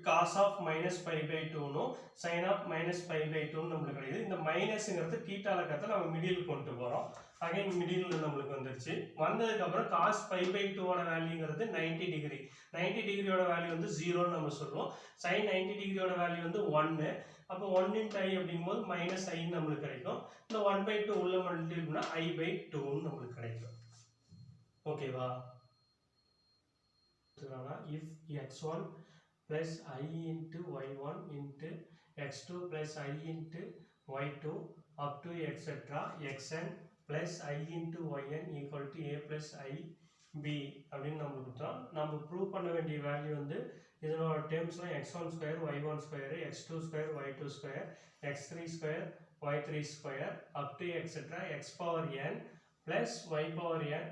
cos of minus pi by 2னும் sine of minus pi by 2ன்னு நம்மளுக்கு கிடைக்குது. இந்த மைனஸுங்கிறது தீட்டாவில் கற்று நம்ம மிடில் கொண்டு போகிறோம். அகைன் மிடில் நம்மளுக்கு வந்துருச்சு. வந்ததுக்கப்புறம் காஸ் பை பை 2ஓட வேல்யூங்கிறது 90 டிகிரி, 90 டிகிரியோட வேல்யூ வந்து 0ன்னு நம்ம சொல்லுவோம். சைன் 90 டிகிரியோட வேல்யூ வந்து 1. அப்போ 1 இன்ட்டு ஐ அப்படிங்கும்போது மைனஸ் ஐன்னு நம்மளுக்கு கிடைக்கும். இந்த 1/2 உள்ள மல்டிபிள் பண்ணால் ஐ பை 2ன்னு நம்மளுக்கு கிடைக்கும். ஓகேவா. If x1 plus I into y1 into x2 plus I into y2 up to etc. xn plus I into yn equal to a plus I b அப்படின்னு நம்மளுக்கு கொடுத்தோம். நம்ம ப்ரூவ் பண்ண வேண்டிய வேல்யூ வந்து இதனோட டேர்ம்ஸ்லாம் x1 square y1 square x2 square y2 square x3 square y3 square up to etcetera x power n plus y power n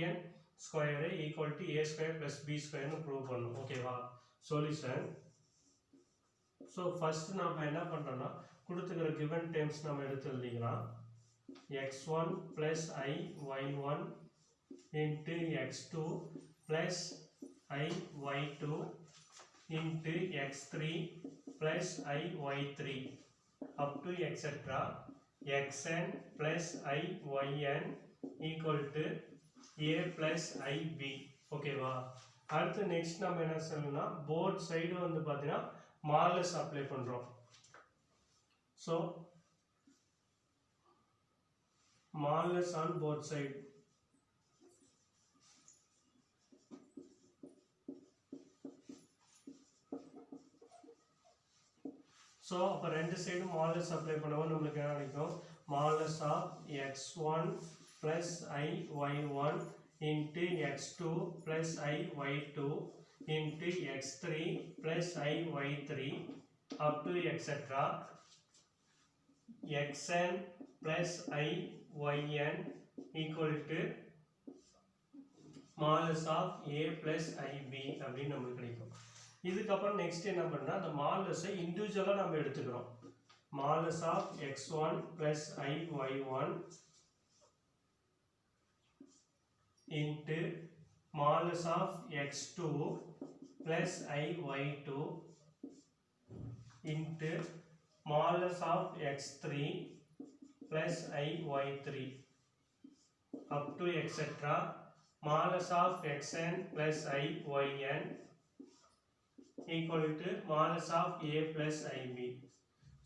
yn square equal to a square plus b ஸ்கொயர்னு prove பண்ணணும். ஓகேவா. Solution. So first நம்ம என்ன பண்ணுறோம்னா கொடுத்துக்கிற given terms நம்ம எடுத்து எழுதிக்கலாம். x1 plus I y1 into x2 plus I y2 into x3 plus I y3 up to etc. xn plus I yn equal to a plus IB. ஓகேவா. அடுத்து next நம்ம என்ன சொல்லணும்னா போத் சைடு வந்து பார்த்தீங்கன்னா மாடுலஸ் அப்ளை பண்ணுறோம். So modulus on both side so அப்போ ரெண்டு சைடும் மாடலஸ் அப்ளை பண்ணுவோம் நம்மளுக்கு என்ன கிடைக்கும் modulus of x1 plus I y1 into x2 plus I y2 into x3 plus I y3 up to etc. xn plus I yn equal to modulus of a plus ib அப்படின்னு நமக்கு கிடைக்கும். இதுக்கப்புறம் next என்ன பண்ணா அந்த மாடலஸை இண்டிவிஜுவலாக நம்ம எடுத்துக்கிறோம். Modulus of x1 plus I y1 into modulus of x2 plus I y2 into modulus of x3 plus I y3 up to etc. modulus of xn plus I yn equal to modulus of a plus ib.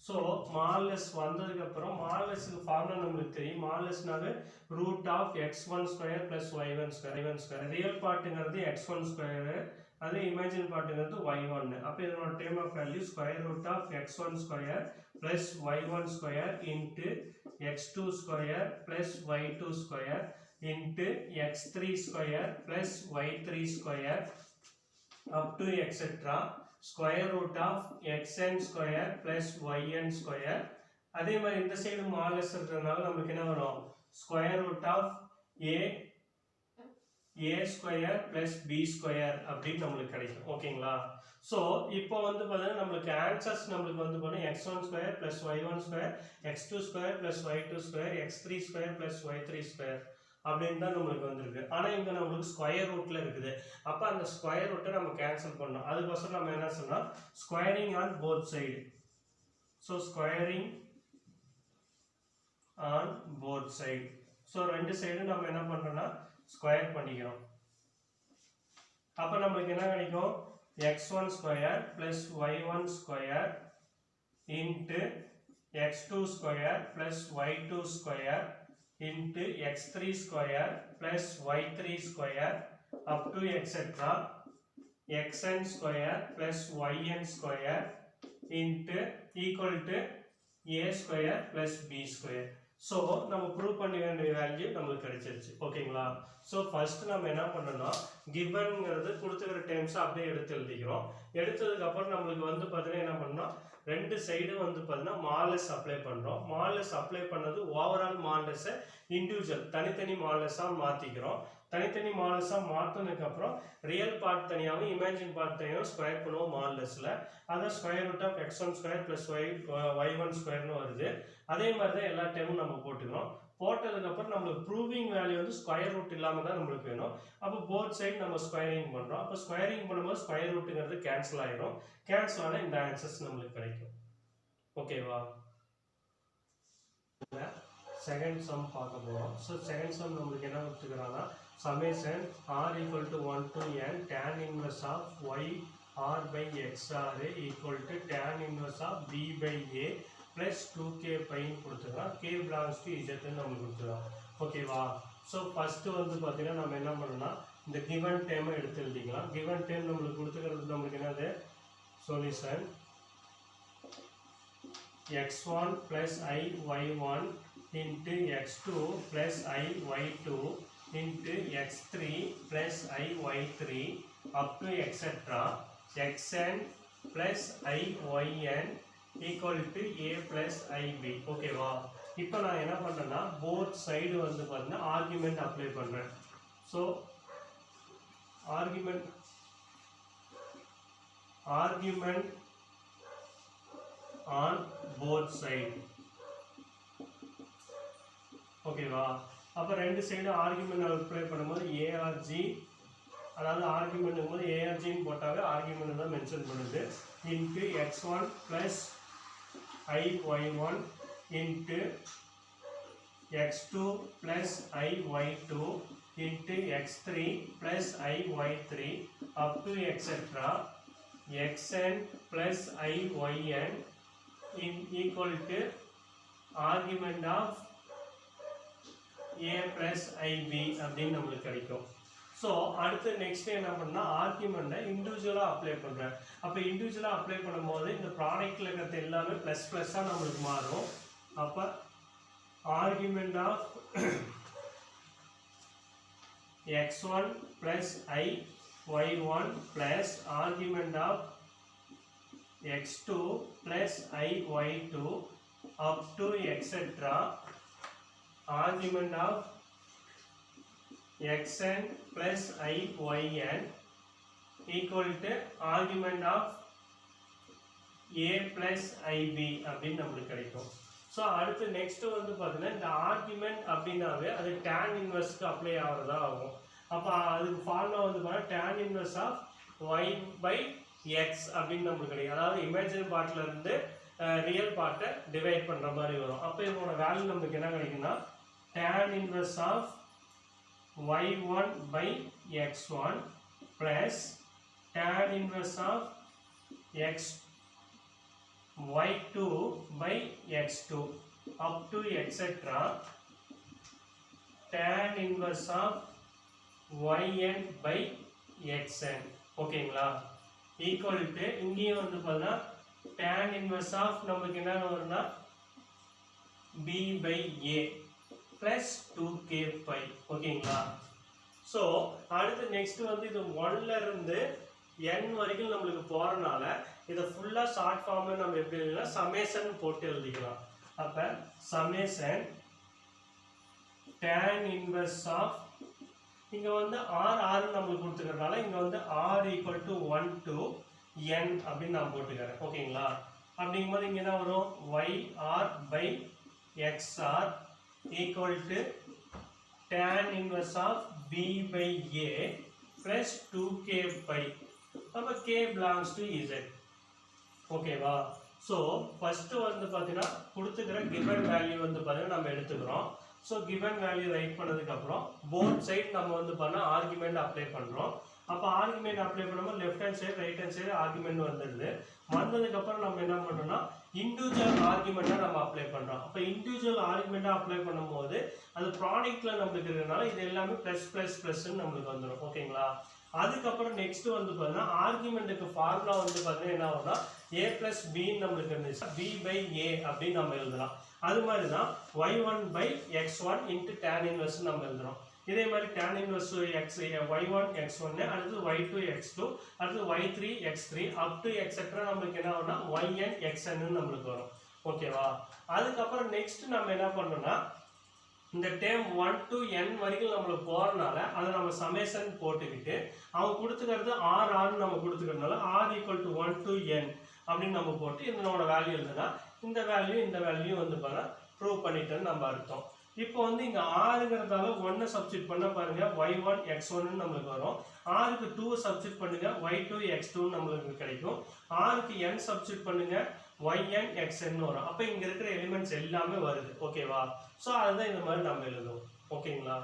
So modulus வந்ததுக்கு அப்புறம் மாடுலஸ்க்கு formula நமக்கு தெரியும். மாடுலஸ்னாவே root of x1 square plus y1 square. Real பார்ட்டுங்கிறது x1 square, அதே imagine பார்ட்டுங்கிறது y1. அப்போ இதனோட term of value square root of x1 square plus y1 square into x2 square plus y2 square into x3 square plus y3 square up to etc. square root of xn square plus yn square. அதே மாதிரி இந்த side modulus இருக்கிறதுனால நமக்கு என்ன வரும் square root of a square plus b square அப்படின்னு நமக்கு கிடைக்கும். ஓகேங்களா? ஸோ இப்போ வந்து பார்த்தீங்கன்னா நம்மளுக்கு ஆன்சர்ஸ் நம்மளுக்கு வந்து பார்த்தீங்கன்னா x1 square plus y1 square x2 square plus y2 square x3 square plus y3 square அப்படின்னு தான் நம்மளுக்கு வந்திருக்கு. ஆனால் இங்கே நம்மளுக்கு ஸ்கொயர் ரூட்டில் இருக்குது. அப்போ அந்த ஸ்கொயர் ரூட்டை நம்ம கேன்சல் பண்ணோம். அதுக்கோசரம் நம்ம என்ன சொன்னால் squaring on both side. So squaring on both side. So ரெண்டு சைடும் நம்ம என்ன பண்ணுறோம்னா ஸ்கொயர் பண்ணிக்கிறோம். அப்போ நம்மளுக்கு என்ன கிடைக்கும் x1 square plus y1 square into x2 square plus y2 square into x3 square plus y3 square up to etc. xn square plus yn square into equal to a square plus b square. So நம்ம prove பண்ண வேண்டிய value நமக்கு கிடைச்சிருச்சு. ஓகேங்களா? So first நம்ம என்ன பண்ணணும்னா கிவன்ங்கிறது கொடுத்துக்கிற டேர்ம்ஸை அப்படியே எடுத்து எழுதிக்கிறோம். எடுத்ததுக்கு அப்புறம் நம்மளுக்கு வந்து பார்த்தீங்கன்னா என்ன பண்ணோம் ரெண்டு சைடு வந்து பார்த்தீங்கன்னா மாடலஸ் அப்ளை பண்ணுறோம். மாடலஸ் அப்ளை பண்ணது ஓவரால் மாடலஸை இண்டிவிஜுவல் தனித்தனி மாடலஸாக மாற்றிக்கிறோம். தனித்தனி மாடலஸாக மாற்றினதுக்கப்புறம் ரியல் பார்ட் தனியாகவும் இமேஜின் பார்ட் தனியாகவும் ஸ்கொயர் பண்ணுவோம் மாடலஸில். அதான் square root of x1 square plus y1 ஸ்கொயர்னு வருது. அதே மாதிரி தான் எல்லா டைமும் நம்ம போட்டுக்கிறோம். போட்டதுக்கப்புறம் நம்மளுக்கு ப்ரூவிங் வேல்யூ வந்து ஸ்கொயர் ரூட் இல்லாமல் தான் நம்மளுக்கு வேணும். அப்போ போத் சைடு நம்ம ஸ்கொயரிங் பண்ணுறோம். அப்போ ஸ்கொயரிங் பண்ணும்போது ஸ்கொயர் ரூட்டுங்கிறது கேன்சல் ஆகிடும். கேன்சல் ஆனால் இந்த ஆன்சர்ஸ் நம்மளுக்கு கிடைக்கும். ஓகேவா? செகண்ட் சம் பார்க்க போகிறோம். ஸோ செகண்ட் சம் நம்மளுக்கு என்ன கொடுத்துக்கிறாங்கன்னா summation r equal to 1 to n tan inverse of y r by xr equal to tan inverse of b by a plus 2k pi கொடுத்துக்கலாம். k belongs to z நம்மளுக்கு கொடுத்துக்கலாம். ஓகேவா? So first வந்து பார்த்தீங்கன்னா நம்ம என்ன பண்ணணும்னா இந்த கிவன் டேமை எடுத்து எழுதிக்கலாம். கிவன் டேம் நம்மளுக்கு கொடுத்துக்கிறது நம்மளுக்கு என்னது solution x1 plus I y1 into x2 plus I y2 into x3 plus I y3 up to etc. xn plus I yn equal to a plus ib. ஓகேவா? இப்போ நான் என்ன பண்ணேன்னா போத் சைடு வந்து பார்த்தீங்கன்னா ஆர்குமெண்ட் அப்ளை பண்ணுறேன். So argument on both side. ஓகேவா? அப்போ ரெண்டு சைடு ஆர்குமெண்ட் அப்ளை பண்ணும்போது ஏஆர்ஜி, அதாவது ஆர்குமெண்ட் போது ஏஆர்ஜின்னு போட்டாவே ஆர்குமெண்ட் தான் மென்ஷன் பண்ணுது. Into x1 plus I y1 into x2 plus I y2 into x3 plus I y3 up to etc. xn plus I yn in equal to argument of a plus ib அப்படின்னு நம்மளுக்கு கிடைக்கும். So அடுத்து next என்ன பண்ணா ஆர்குமெண்ட்டை இண்டிவிஜுவலாக apply பண்ணுறேன். அப்போ இண்டிவிஜுவலாக அப்ளை பண்ணும்போது இந்த ப்ராடக்ட்டில் இருக்கிறது எல்லாமே ப்ளஸ் ப்ளஸ்ஸாக நம்மளுக்கு மாறும். அப்போ argument of x1 plus I y1 plus argument of x2 plus I y2 up to etc. argument of xn plus I yn equal to argument of a plus ib அப்படின்னு நம்மளுக்கு கிடைக்கும். ஸோ அடுத்து next வந்து பார்த்தீங்கன்னா இந்த argument அப்படின்னாவே அது tan இன்வெர்ஸ்க்கு apply ஆகிறதா ஆகும். அப்போ அதுக்கு ஃபார்முலா வந்து பார்த்தீங்கன்னா tan inverse of y by X அப்படின்னு நம்மளுக்கு கிடைக்கும். அதாவது இமேஜினரி பார்ட்டில் இருந்து ரியல் பார்ட்டை டிவைட் பண்ணுற மாதிரி வரும். அப்போ இதோட வேல்யூ நம்மளுக்கு என்ன கிடைக்குன்னா tan inverse of y1 by x1 plus tan inverse of y2 by x2 up to etc. tan inverse of yn by xn ஓகேங்களா ஈக்குவல் டு இங்கேயும் வந்து பார்த்தா tan inverse of நமக்கு என்ன வரும்னா b by a plus 2k pi ஓகேங்களா. So அடுத்து next வந்து இது 1ல இருந்து n வரைக்கும் நம்மளுக்கு போறனால இதை ஃபுல்லா ஷார்ட் ஃபார்ம்ல நம்ம எப்படி எழுதலாம் சமேஷன் போட்டு எழுதிக்கலாம். அப்ப சமேஷன் tan இன்வெர்ஸ் ஆஃப் இங்க வந்து r நம்மளுக்கு கொடுத்துக்கிறதுனால இங்க வந்து r equal to 1 to n அப்படின்னு நான் போட்டுக்கிறேன் ஓகேங்களா. அப்படிங்கும்போது இங்க என்ன வரும் yr by xr equal to tan inverse of b by a plus 2k pi. அப்ப k belongs to z ஓகேவா. ஸோ ஃபர்ஸ்ட் வந்து பார்த்தீங்கன்னா கொடுத்துக்கிற given வேல்யூ வந்து பார்த்தீங்கன்னா நம்ம எடுத்துக்கிறோம். ஸோ given வேல்யூ ரைட் பண்ணதுக்கு அப்புறம் போத் சைடு நம்ம வந்து பண்ண ஆர்குமெண்ட் அப்ளை பண்ணுறோம். அப்போ ஆர்குமெண்ட் அப்ளை பண்ணும்போது left hand side right hand side argument வந்துடுது. வந்ததுக்கு அப்புறம் நம்ம என்ன பண்ணுறோம்னா இண்டிவிஜுவல் ஆர்குமெண்ட்டாக நம்ம அப்ளை பண்ணுறோம். அப்போ இண்டிவிஜுவல் ஆர்குமெண்ட்டாக அப்ளை பண்ணும்போது அது ப்ராடக்ட்ல நம்மளுக்கு இருக்கிறதுனால இது எல்லாமே ப்ளஸ் ப்ளஸ் ப்ளஸ்ன்னு நம்மளுக்கு வந்துடும் ஓகேங்களா. அதுக்கப்புறம் நெக்ஸ்ட் வந்து பார்த்தீங்கன்னா ஆர்குமெண்ட்டுக்கு ஃபார்முலா வந்து பார்த்தீங்கன்னா என்ன ஆகும்னா a plus b நம்மளுக்கு இருந்துச்சு b by a அப்படின்னு நம்ம எழுதலாம். அது மாதிரி தான் y1 by x1 into tan inverse நம்ம எழுதுறோம். இதே மாதிரி tan inverse x y1 x1 அடுத்து y2 x2 அடுத்து y3 x3 up to etc. நம்மளுக்கு என்ன ஆகும்னா yn xn நம்மளுக்கு வரும் ஓகேவா. அதுக்கப்புறம் நெக்ஸ்ட் நம்ம என்ன பண்ணோம்னா இந்த டேர்ம் 1 to n வரைக்கும் நம்மளுக்கு போறனால அதை நம்ம சமேஷன் போட்டுக்கிட்டு அவங்க கொடுத்துக்கிறது r நம்ம கொடுத்துக்கிறதுனால r equal to 1 to n அப்படின்னு நம்ம போட்டு இதனோட வேல்யூ எழுதுனா இந்த வேல்யூ வந்து பாருங்க ப்ரூவ் பண்ணிட்டோன்னு நம்ம அர்த்தம். இப்போ வந்து இங்க rங்கிறதால 1 சப்ஸ்டிட் பண்ண பாருங்க y1 x1 நம்மளுக்கு வரும். rக்கு 2 சப்ஸ்டிட் பண்ணுங்க y2 x2 நம்மளுக்கு கிடைக்கும். rக்கு n சப்ஸ்டிட் பண்ணுங்க yn xn வரும். அப்ப இங்க இருக்கிற எலிமெண்ட்ஸ் எல்லாமே வருது ஓகேவா. சோ அதுதான் இந்த மாதிரி நம்ம எழுதுவோம் ஓகேங்களா.